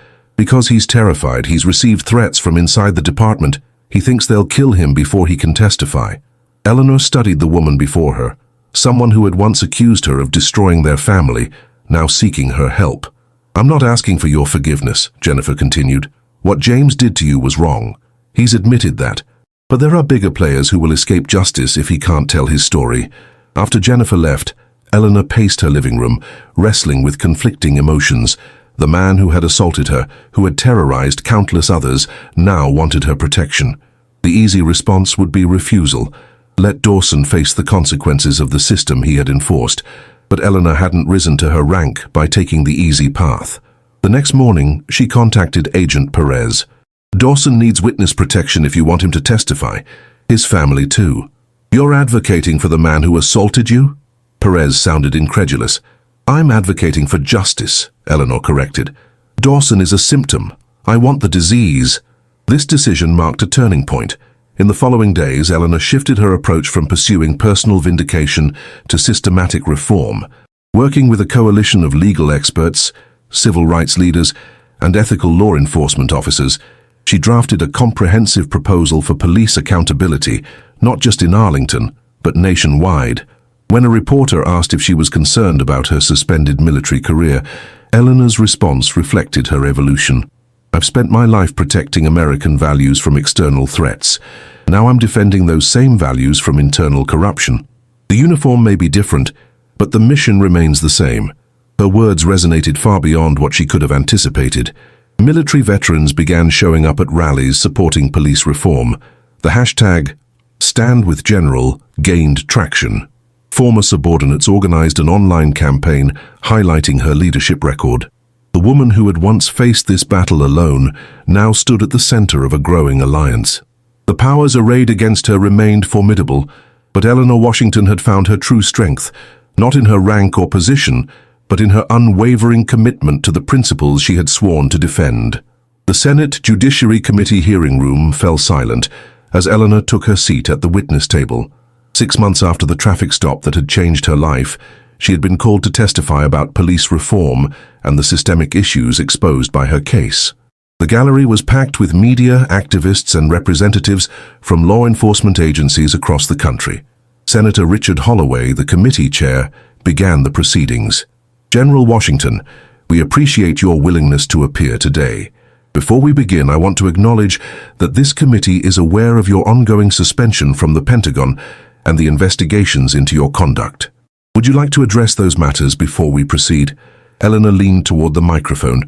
"Because he's terrified. He's received threats from inside the department. He thinks they'll kill him before he can testify." Eleanor studied the woman before her, someone who had once accused her of destroying their family, now seeking her help. "I'm not asking for your forgiveness," Jennifer continued. "What James did to you was wrong. He's admitted that. But there are bigger players who will escape justice if he can't tell his story." After Jennifer left, Eleanor paced her living room, wrestling with conflicting emotions. The man who had assaulted her, who had terrorized countless others, now wanted her protection. The easy response would be refusal. Let Dawson face the consequences of the system he had enforced. But Eleanor hadn't risen to her rank by taking the easy path. The next morning, she contacted Agent Perez. "Dawson needs witness protection if you want him to testify. His family too." "You're advocating for the man who assaulted you?" Perez sounded incredulous. "I'm advocating for justice," Eleanor corrected. "Dawson is a symptom. I want the disease." This decision marked a turning point. In the following days, Eleanor shifted her approach from pursuing personal vindication to systematic reform. Working with a coalition of legal experts, civil rights leaders, and ethical law enforcement officers, she drafted a comprehensive proposal for police accountability, not just in Arlington, but nationwide. When a reporter asked if she was concerned about her suspended military career, Eleanor's response reflected her evolution. "I've spent my life protecting American values from external threats. Now I'm defending those same values from internal corruption. The uniform may be different, but the mission remains the same." Her words resonated far beyond what she could have anticipated. Military veterans began showing up at rallies supporting police reform. The hashtag #StandWithGeneral gained traction. Former subordinates organized an online campaign highlighting her leadership record. The woman who had once faced this battle alone now stood at the center of a growing alliance. The powers arrayed against her remained formidable, but Eleanor Washington had found her true strength, not in her rank or position, but in her unwavering commitment to the principles she had sworn to defend. The Senate Judiciary Committee hearing room fell silent as Eleanor took her seat at the witness table. 6 months after the traffic stop that had changed her life, she had been called to testify about police reform and the systemic issues exposed by her case. The gallery was packed with media, activists, and representatives from law enforcement agencies across the country. Senator Richard Holloway, the committee chair, began the proceedings. "General Washington, we appreciate your willingness to appear today. Before we begin, I want to acknowledge that this committee is aware of your ongoing suspension from the Pentagon and the investigations into your conduct. Would you like to address those matters before we proceed?" Eleanor leaned toward the microphone.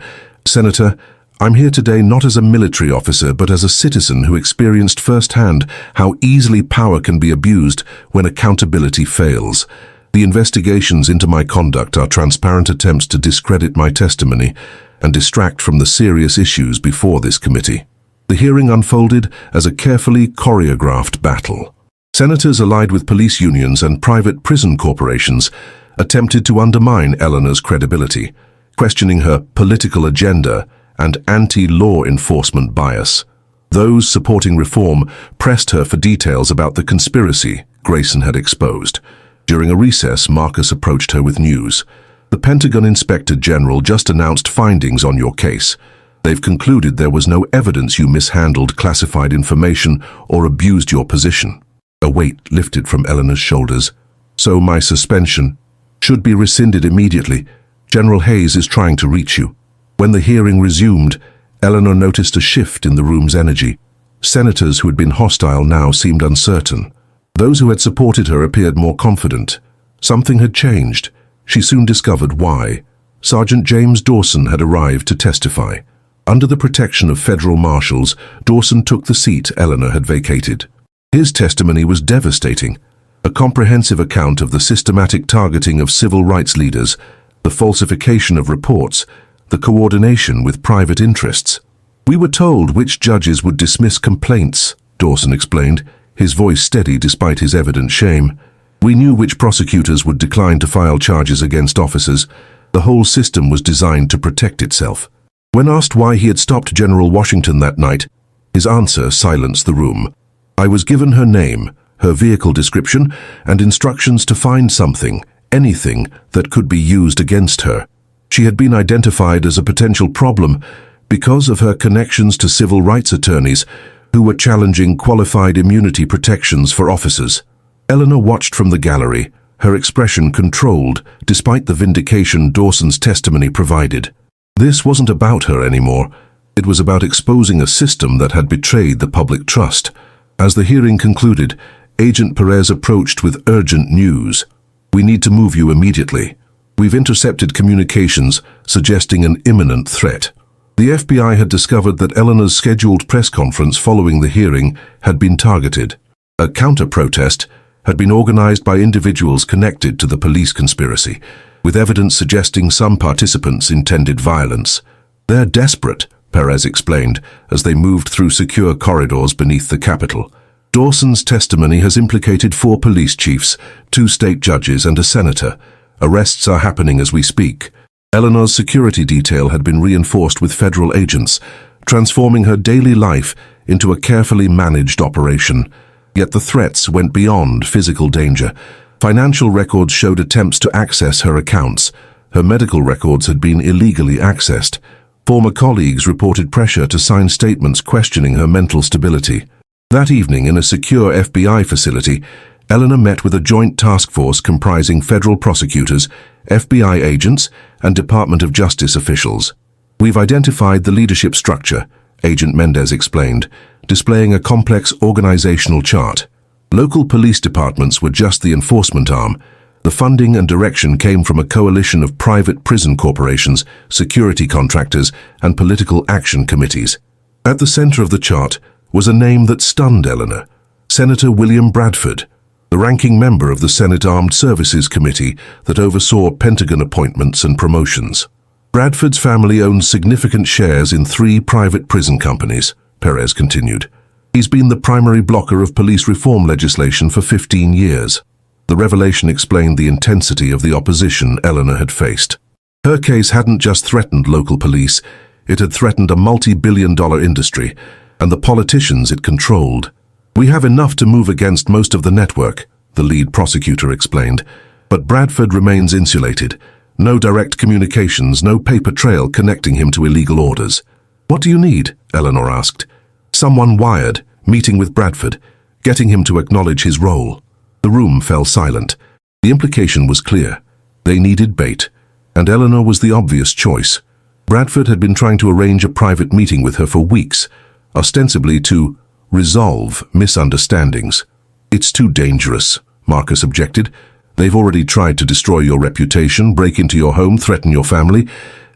"Senator, I'm here today not as a military officer, but as a citizen who experienced firsthand how easily power can be abused when accountability fails. The investigations into my conduct are transparent attempts to discredit my testimony and distract from the serious issues before this committee." The hearing unfolded as a carefully choreographed battle. Senators allied with police unions and private prison corporations attempted to undermine Eleanor's credibility, questioning her political agenda and anti-law enforcement bias. Those supporting reform pressed her for details about the conspiracy Grayson had exposed. During a recess, Marcus approached her with news. "The Pentagon Inspector General just announced findings on your case. They've concluded there was no evidence you mishandled classified information or abused your position." A weight lifted from Eleanor's shoulders. "So my suspension should be rescinded immediately. General Hayes is trying to reach you." When the hearing resumed, Eleanor noticed a shift in the room's energy. Senators who had been hostile now seemed uncertain. Those who had supported her appeared more confident. Something had changed. She soon discovered why. Sergeant James Dawson had arrived to testify. Under the protection of federal marshals, Dawson took the seat Eleanor had vacated. His testimony was devastating. A comprehensive account of the systematic targeting of civil rights leaders, the falsification of reports, the coordination with private interests. "We were told which judges would dismiss complaints," Dawson explained, his voice steady despite his evident shame. "We knew which prosecutors would decline to file charges against officers. The whole system was designed to protect itself." When asked why he had stopped General Washington that night, his answer silenced the room. "I was given her name, her vehicle description, and instructions to find something, anything, that could be used against her. She had been identified as a potential problem because of her connections to civil rights attorneys who were challenging qualified immunity protections for officers." Eleanor watched from the gallery, her expression controlled despite the vindication Dawson's testimony provided. This wasn't about her anymore. It was about exposing a system that had betrayed the public trust. As the hearing concluded, Agent Perez approached with urgent news. "We need to move you immediately. We've intercepted communications suggesting an imminent threat." The FBI had discovered that Eleanor's scheduled press conference following the hearing had been targeted. A counter-protest had been organized by individuals connected to the police conspiracy, with evidence suggesting some participants intended violence. "They're desperate," Perez explained, as they moved through secure corridors beneath the Capitol. Dawson's testimony has implicated 4 police chiefs, 2 state judges, and a senator. Arrests are happening as we speak. Eleanor's security detail had been reinforced with federal agents, transforming her daily life into a carefully managed operation. Yet the threats went beyond physical danger. Financial records showed attempts to access her accounts. Her medical records had been illegally accessed. Former colleagues reported pressure to sign statements questioning her mental stability. That evening, in a secure FBI facility, Eleanor met with a joint task force comprising federal prosecutors, FBI agents, and Department of Justice officials. "We've identified the leadership structure," Agent Mendez explained, displaying a complex organizational chart. Local police departments were just the enforcement arm. The funding and direction came from a coalition of private prison corporations, security contractors, and political action committees. At the center of the chart was a name that stunned Eleanor: Senator William Bradford, the ranking member of the Senate Armed Services Committee that oversaw Pentagon appointments and promotions. "Bradford's family owns significant shares in 3 private prison companies," Perez continued. "He's been the primary blocker of police reform legislation for 15 years. The revelation explained the intensity of the opposition Eleanor had faced. Her case hadn't just threatened local police, it had threatened a multi-billion-dollar industry and the politicians it controlled. "We have enough to move against most of the network," the lead prosecutor explained, "but Bradford remains insulated. No direct communications, no paper trail connecting him to illegal orders." "What do you need?" Eleanor asked. "Someone wired, meeting with Bradford, getting him to acknowledge his role." The room fell silent. The implication was clear. They needed bait, and Eleanor was the obvious choice. Bradford had been trying to arrange a private meeting with her for weeks, ostensibly to resolve misunderstandings. "It's too dangerous," Marcus objected. "They've already tried to destroy your reputation, break into your home, threaten your family.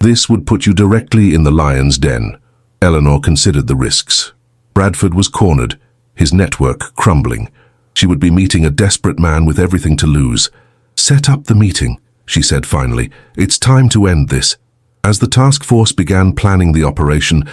This would put you directly in the lion's den." Eleanor considered the risks. Bradford was cornered, his network crumbling. She would be meeting a desperate man with everything to lose. "Set up the meeting," she said finally. "It's time to end this." As the task force began planning the operation,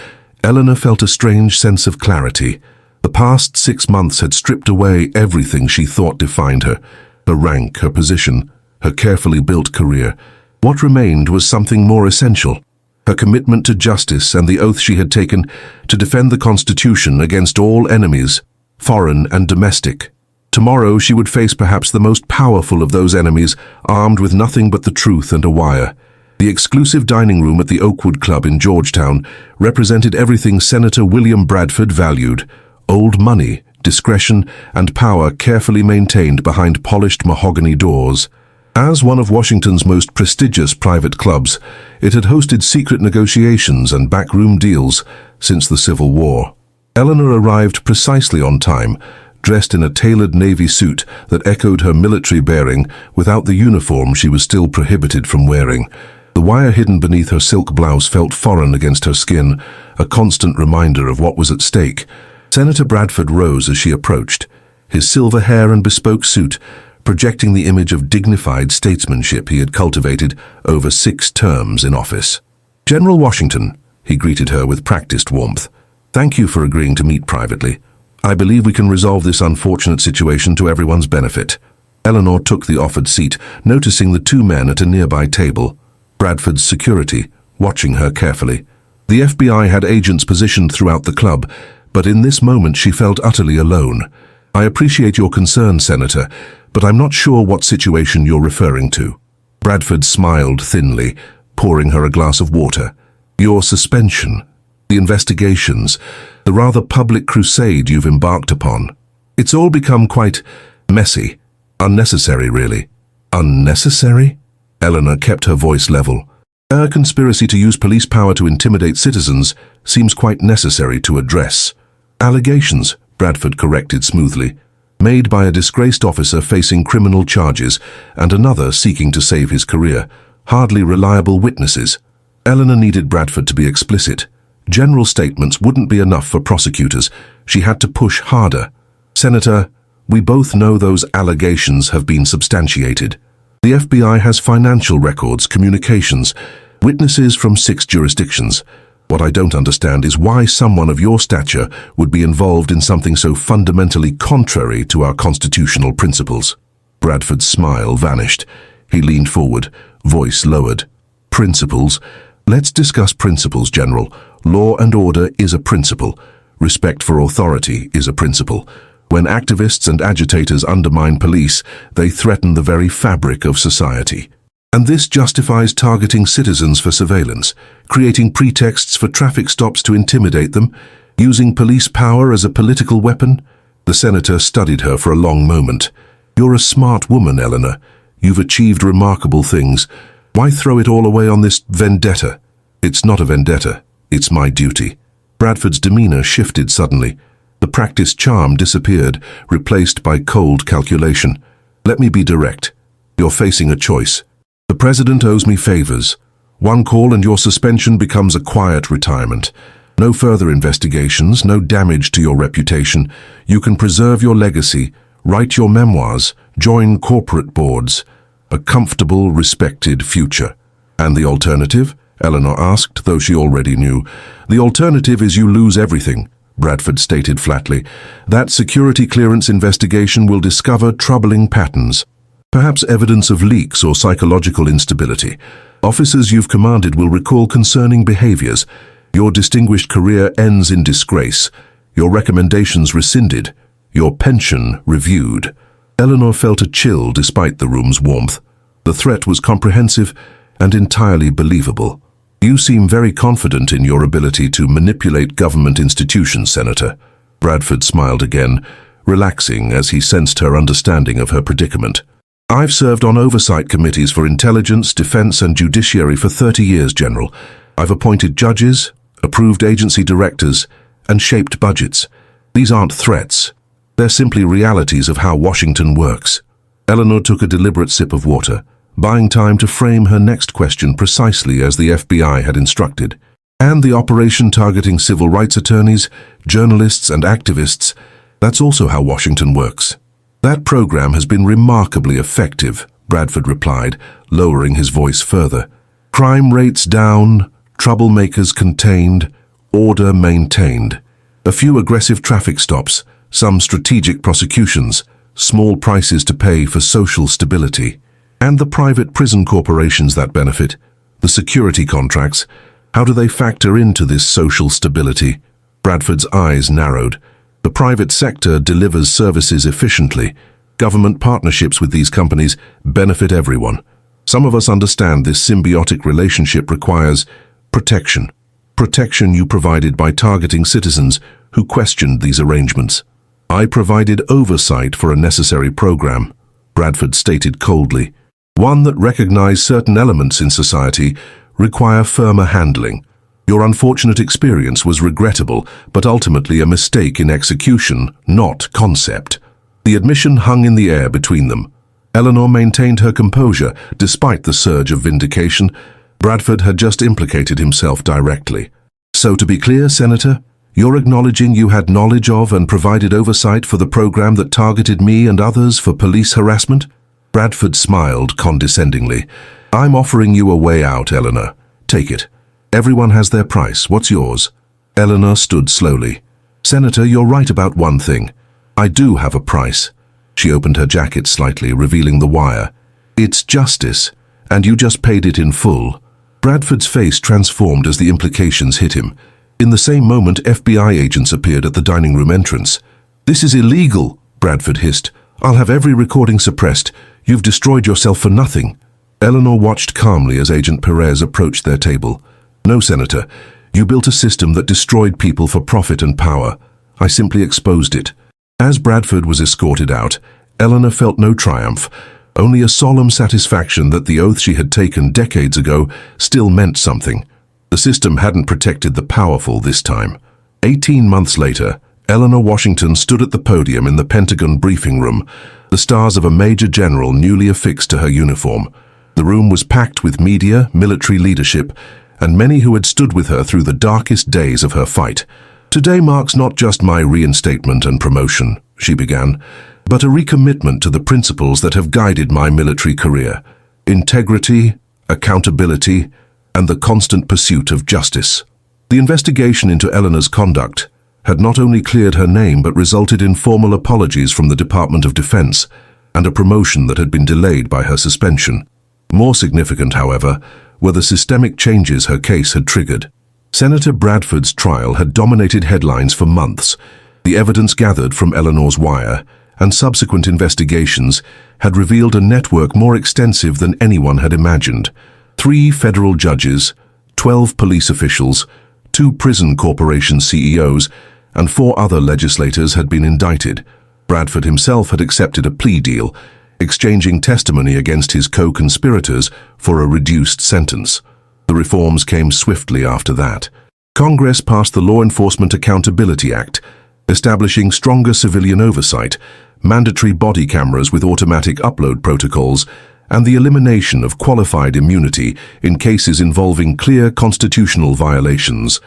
Eleanor felt a strange sense of clarity. The past 6 months had stripped away everything she thought defined her: her rank, her position, her carefully built career. What remained was something more essential: her commitment to justice and the oath she had taken to defend the Constitution against all enemies, foreign and domestic. Tomorrow she would face perhaps the most powerful of those enemies, armed with nothing but the truth and a wire. The exclusive dining room at the Oakwood Club in Georgetown represented everything Senator William Bradford valued: old money, discretion, and power carefully maintained behind polished mahogany doors. As one of Washington's most prestigious private clubs, it had hosted secret negotiations and backroom deals since the Civil War. Eleanor arrived precisely on time, dressed in a tailored navy suit that echoed her military bearing without the uniform she was still prohibited from wearing. The wire hidden beneath her silk blouse felt foreign against her skin, a constant reminder of what was at stake. Senator Bradford rose as she approached. His silver hair and bespoke suit projecting the image of dignified statesmanship he had cultivated over 6 terms in office. "General Washington," he greeted her with practiced warmth, "thank you for agreeing to meet privately. I believe we can resolve this unfortunate situation to everyone's benefit." Eleanor took the offered seat, noticing the 2 men at a nearby table, Bradford's security, watching her carefully. The FBI had agents positioned throughout the club, but in this moment she felt utterly alone. "I appreciate your concern, Senator, but I'm not sure what situation you're referring to." Bradford smiled thinly, pouring her a glass of water. "Your suspension, the investigations, the rather public crusade you've embarked upon. It's all become quite messy, unnecessary really." "Unnecessary?" Eleanor kept her voice level. "A conspiracy to use police power to intimidate citizens seems quite necessary to address." "Allegations," Bradford corrected smoothly, "made by a disgraced officer facing criminal charges and another seeking to save his career. Hardly reliable witnesses." Eleanor needed Bradford to be explicit. General statements wouldn't be enough for prosecutors. She had to push harder. "Senator, we both know those allegations have been substantiated. The FBI has financial records, communications, witnesses from 6 jurisdictions. What I don't understand is why someone of your stature would be involved in something so fundamentally contrary to our constitutional principles." Bradford's smile vanished. He leaned forward, voice lowered. "Principles? Let's discuss principles, General. Law and order is a principle. Respect for authority is a principle. When activists and agitators undermine police, they threaten the very fabric of society. And this justifies targeting citizens for surveillance, creating pretexts for traffic stops to intimidate them, using police power as a political weapon." The senator studied her for a long moment. "You're a smart woman, Eleanor. You've achieved remarkable things. Why throw it all away on this vendetta?" "It's not a vendetta. It's my duty." Bradford's demeanor shifted suddenly. The practiced charm disappeared, replaced by cold calculation. "Let me be direct. You're facing a choice. The president owes me favors. One call and your suspension becomes a quiet retirement. No further investigations, no damage to your reputation. You can preserve your legacy, write your memoirs, join corporate boards. A comfortable, respected future." "And the alternative?" Eleanor asked, though she already knew. "The alternative is you lose everything," Bradford stated flatly. "That security clearance investigation will discover troubling patterns. Perhaps evidence of leaks or psychological instability. Officers you've commanded will recall concerning behaviors. Your distinguished career ends in disgrace. Your recommendations rescinded. Your pension reviewed." Eleanor felt a chill despite the room's warmth. The threat was comprehensive and entirely believable. "You seem very confident in your ability to manipulate government institutions, Senator." Bradford smiled again, relaxing as he sensed her understanding of her predicament. "I've served on oversight committees for intelligence, defense, and judiciary for 30 years, General. I've appointed judges, approved agency directors, and shaped budgets. These aren't threats. They're simply realities of how Washington works." Eleanor took a deliberate sip of water, buying time to frame her next question precisely as the FBI had instructed. "And the operation targeting civil rights attorneys, journalists, and activists, that's also how Washington works." "That program has been remarkably effective," Bradford replied, lowering his voice further. "Crime rates down, troublemakers contained, order maintained. A few aggressive traffic stops, some strategic prosecutions, small prices to pay for social stability. And the private prison corporations that benefit, the security contracts, how do they factor into this social stability?" Bradford's eyes narrowed. "The private sector delivers services efficiently. Government partnerships with these companies benefit everyone. Some of us understand this symbiotic relationship requires protection. Protection you provided by targeting citizens who questioned these arrangements." "I provided oversight for a necessary program," Bradford stated coldly. "One that recognized certain elements in society require firmer handling. Your unfortunate experience was regrettable, but ultimately a mistake in execution, not concept." The admission hung in the air between them. Eleanor maintained her composure despite the surge of vindication. Bradford had just implicated himself directly. "So to be clear, Senator, You're acknowledging you had knowledge of and provided oversight for the program that targeted me and others for police harassment? Bradford smiled condescendingly. I'm offering you a way out, Eleanor. Take it. Everyone has their price. What's yours? Eleanor stood slowly. Senator, you're right about one thing. I do have a price. She opened her jacket slightly, revealing the wire. It's justice, and you just paid it in full. Bradford's face transformed as the implications hit him. In the same moment, FBI agents appeared at the dining room entrance. This is illegal, Bradford hissed. I'll have every recording suppressed. You've destroyed yourself for nothing. Eleanor watched calmly as Agent Perez approached their table. No, Senator. You built a system that destroyed people for profit and power. I simply exposed it. As Bradford was escorted out, Eleanor felt no triumph, only a solemn satisfaction that the oath she had taken decades ago still meant something. The system hadn't protected the powerful this time. 18 months later, Eleanor Washington stood at the podium in the Pentagon briefing room, the stars of a major general newly affixed to her uniform. The room was packed with media, military leadership, and many who had stood with her through the darkest days of her fight. Today marks not just my reinstatement and promotion, she began, but a recommitment to the principles that have guided my military career: integrity, accountability, and the constant pursuit of justice. The investigation into Eleanor's conduct had not only cleared her name but resulted in formal apologies from the Department of Defense and a promotion that had been delayed by her suspension. More significant, however, were the systemic changes her case had triggered. Senator Bradford's trial had dominated headlines for months. The evidence gathered from Eleanor's wire and subsequent investigations had revealed a network more extensive than anyone had imagined. 3 federal judges, 12 police officials, 2 prison corporation CEOs, and 4 other legislators had been indicted. Bradford himself had accepted a plea deal, exchanging testimony against his co-conspirators for a reduced sentence. The reforms came swiftly after that. Congress passed the Law Enforcement Accountability Act, establishing stronger civilian oversight, mandatory body cameras with automatic upload protocols, and the elimination of qualified immunity in cases involving clear constitutional violations.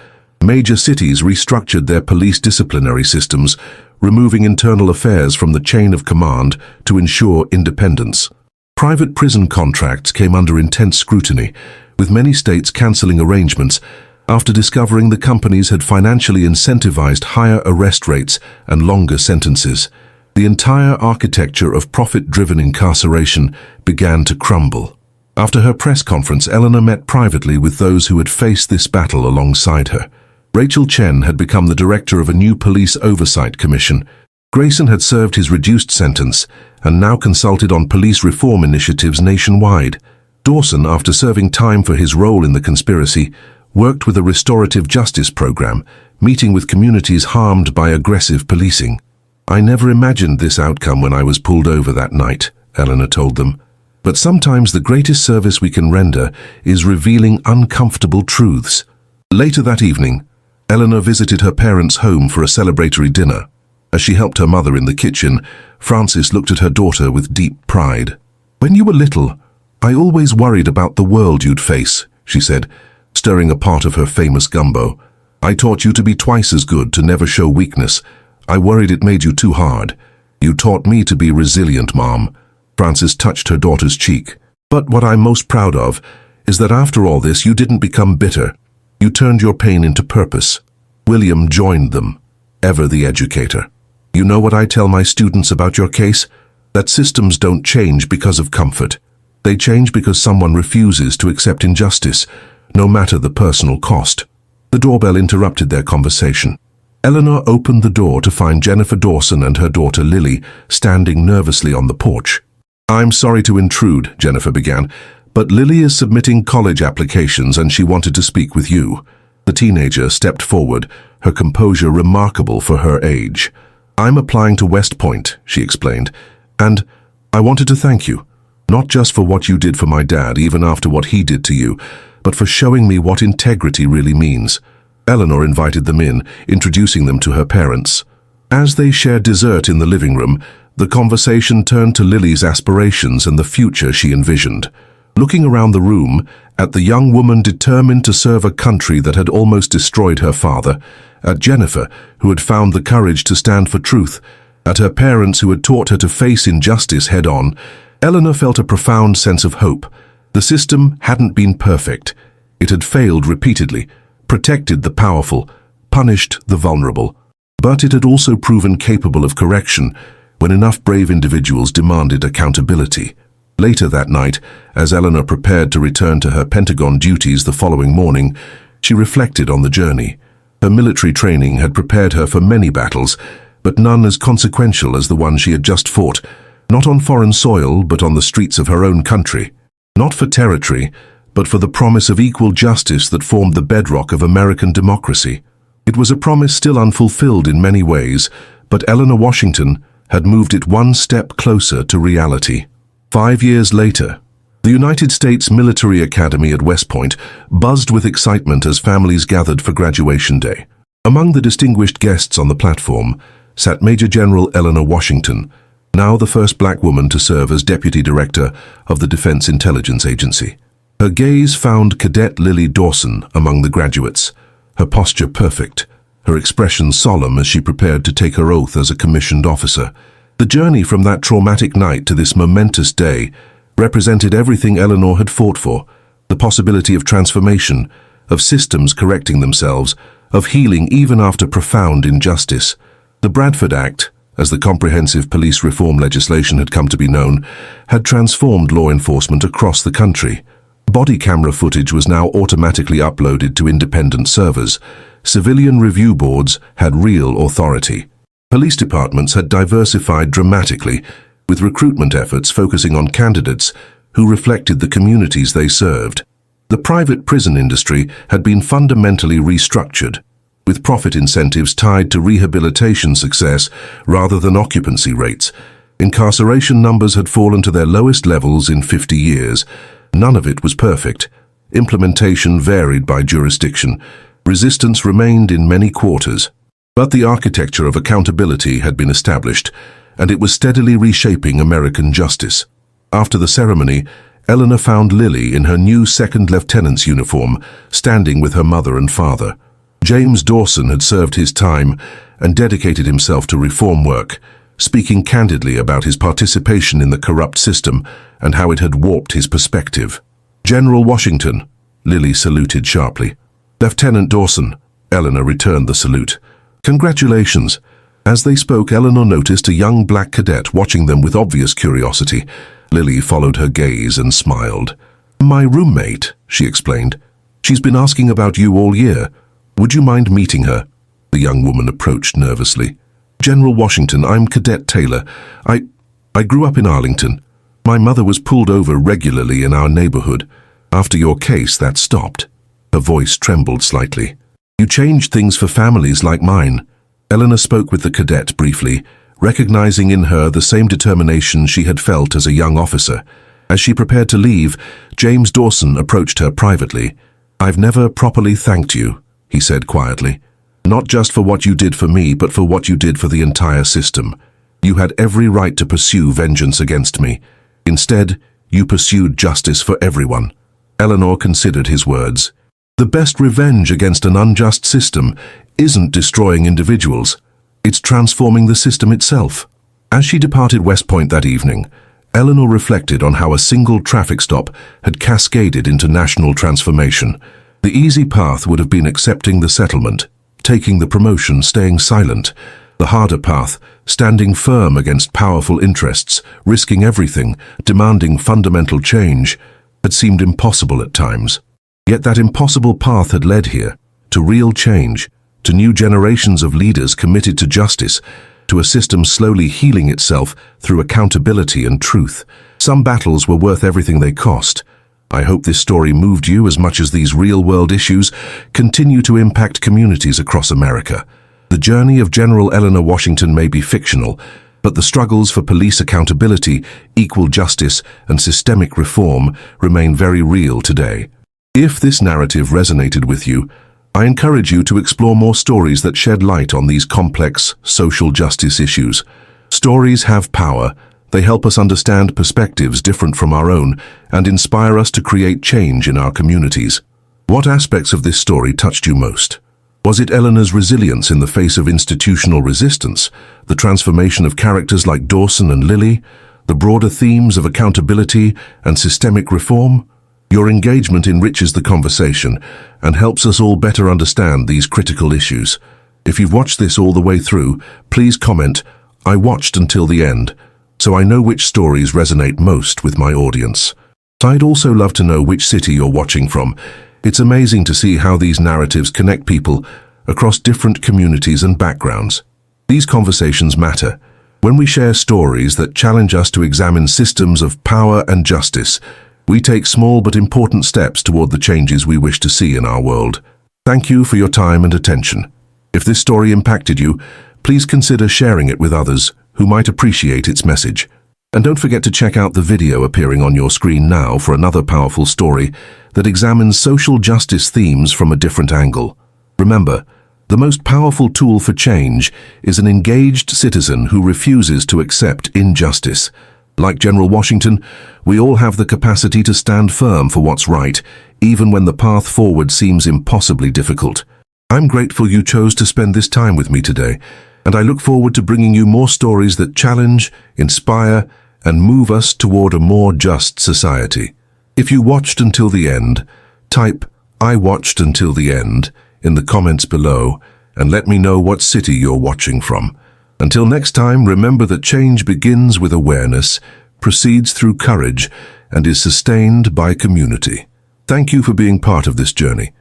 Major cities restructured their police disciplinary systems, removing internal affairs from the chain of command to ensure independence. Private prison contracts came under intense scrutiny, with many states cancelling arrangements after discovering the companies had financially incentivized higher arrest rates and longer sentences. The entire architecture of profit-driven incarceration began to crumble. After her press conference, Eleanor met privately with those who had faced this battle alongside her. Rachel Chen had become the director of a new police oversight commission. Grayson had served his reduced sentence and now consulted on police reform initiatives nationwide. Dawson, after serving time for his role in the conspiracy, worked with a restorative justice program, meeting with communities harmed by aggressive policing. I never imagined this outcome when I was pulled over that night, Eleanor told them. But sometimes the greatest service we can render is revealing uncomfortable truths. Later that evening, Eleanor visited her parents' home for a celebratory dinner. As she helped her mother in the kitchen, Frances looked at her daughter with deep pride. "When you were little, I always worried about the world you'd face," she said, stirring a pot of her famous gumbo. "I taught you to be twice as good, to never show weakness. I worried it made you too hard. You taught me to be resilient, Mom." Frances touched her daughter's cheek. "But what I'm most proud of is that after all this, you didn't become bitter. You turned your pain into purpose." William joined them, ever the educator. "You know what I tell my students about your case? That systems don't change because of comfort. They change because someone refuses to accept injustice, no matter the personal cost." The doorbell interrupted their conversation. Eleanor opened the door to find Jennifer Dawson and her daughter Lily standing nervously on the porch. "I'm sorry to intrude," Jennifer began, "but Lily is submitting college applications and she wanted to speak with you." The teenager stepped forward, her composure remarkable for her age. "I'm applying to West Point," she explained, "and I wanted to thank you, not just for what you did for my dad, even after what he did to you, but for showing me what integrity really means." Eleanor invited them in, introducing them to her parents. As they shared dessert in the living room, the conversation turned to Lily's aspirations and the future she envisioned. looking around the room at the young woman determined to serve a country that had almost destroyed her father, at Jennifer, who had found the courage to stand for truth, at her parents who had taught her to face injustice head-on, Eleanor felt a profound sense of hope. The system hadn't been perfect. It had failed repeatedly, protected the powerful, punished the vulnerable. But it had also proven capable of correction when enough brave individuals demanded accountability. Later that night, as Eleanor prepared to return to her Pentagon duties the following morning, she reflected on the journey. Her military training had prepared her for many battles, but none as consequential as the one she had just fought, not on foreign soil, but on the streets of her own country. Not for territory, but for the promise of equal justice that formed the bedrock of American democracy. It was a promise still unfulfilled in many ways, but Eleanor Washington had moved it one step closer to reality. 5 years later, the United States Military Academy at West Point buzzed with excitement as families gathered for graduation day. Among the distinguished guests on the platform sat Major General Eleanor Washington, now the first black woman to serve as Deputy Director of the Defense Intelligence Agency. Her gaze found Cadet Lily Dawson among the graduates, her posture perfect, her expression solemn as she prepared to take her oath as a commissioned officer. The journey from that traumatic night to this momentous day represented everything Eleanor had fought for: the possibility of transformation, of systems correcting themselves, of healing even after profound injustice. The Bradford Act, as the comprehensive police reform legislation had come to be known, had transformed law enforcement across the country. Body camera footage was now automatically uploaded to independent servers. Civilian review boards had real authority. Police departments had diversified dramatically, with recruitment efforts focusing on candidates who reflected the communities they served. The private prison industry had been fundamentally restructured, with profit incentives tied to rehabilitation success rather than occupancy rates. Incarceration numbers had fallen to their lowest levels in 50 years. None of it was perfect. Implementation varied by jurisdiction. Resistance remained in many quarters. But the architecture of accountability had been established, and it was steadily reshaping American justice. After the ceremony, Eleanor found Lily in her new second lieutenant's uniform, standing with her mother and father. James Dawson had served his time and dedicated himself to reform work, speaking candidly about his participation in the corrupt system and how it had warped his perspective. "General Washington," Lily saluted sharply. "Lieutenant Dawson," Eleanor returned the salute. "Congratulations." As they spoke, Eleanor noticed a young black cadet watching them with obvious curiosity. Lily followed her gaze and smiled. "My roommate," she explained. "She's been asking about you all year. Would you mind meeting her?" The young woman approached nervously. "General Washington, I'm Cadet Taylor. I grew up in Arlington. My mother was pulled over regularly in our neighborhood. After your case, that stopped." Her voice trembled slightly. "You changed things for families like mine." Eleanor spoke with the cadet briefly, recognizing in her the same determination she had felt as a young officer. As she prepared to leave, James Dawson approached her privately. "I've never properly thanked you," he said quietly. "Not just for what you did for me, but for what you did for the entire system. You had every right to pursue vengeance against me. Instead, you pursued justice for everyone." Eleanor considered his words. The best revenge against an unjust system isn't destroying individuals. It's transforming the system itself. As she departed West Point that evening, Eleanor reflected on how a single traffic stop had cascaded into national transformation. The easy path would have been accepting the settlement, taking the promotion, staying silent. The harder path, standing firm against powerful interests, risking everything, demanding fundamental change, had seemed impossible at times. Yet that impossible path had led here, to real change, to new generations of leaders committed to justice, to a system slowly healing itself through accountability and truth. Some battles were worth everything they cost. I hope this story moved you as much as these real-world issues continue to impact communities across America. The journey of General Eleanor Washington may be fictional, but the struggles for police accountability, equal justice, and systemic reform remain very real today. If this narrative resonated with you, I encourage you to explore more stories that shed light on these complex social justice issues. Stories have power. They help us understand perspectives different from our own and inspire us to create change in our communities. What aspects of this story touched you most? Was it Eleanor's resilience in the face of institutional resistance, the transformation of characters like Dawson and Lily, the broader themes of accountability and systemic reform? Your engagement enriches the conversation and helps us all better understand these critical issues. If you've watched this all the way through, please comment, "I watched until the end," so I know which stories resonate most with my audience. I'd also love to know which city you're watching from. It's amazing to see how these narratives connect people across different communities and backgrounds. These conversations matter. When we share stories that challenge us to examine systems of power and justice, we take small but important steps toward the changes we wish to see in our world. Thank you for your time and attention. If this story impacted you, please consider sharing it with others who might appreciate its message. And don't forget to check out the video appearing on your screen now for another powerful story that examines social justice themes from a different angle. Remember, the most powerful tool for change is an engaged citizen who refuses to accept injustice. Like General Washington, we all have the capacity to stand firm for what's right, even when the path forward seems impossibly difficult. I'm grateful you chose to spend this time with me today, and I look forward to bringing you more stories that challenge, inspire, and move us toward a more just society. If you watched until the end, type "I watched until the end" in the comments below and let me know what city you're watching from. Until next time, remember that change begins with awareness, proceeds through courage, and is sustained by community. Thank you for being part of this journey.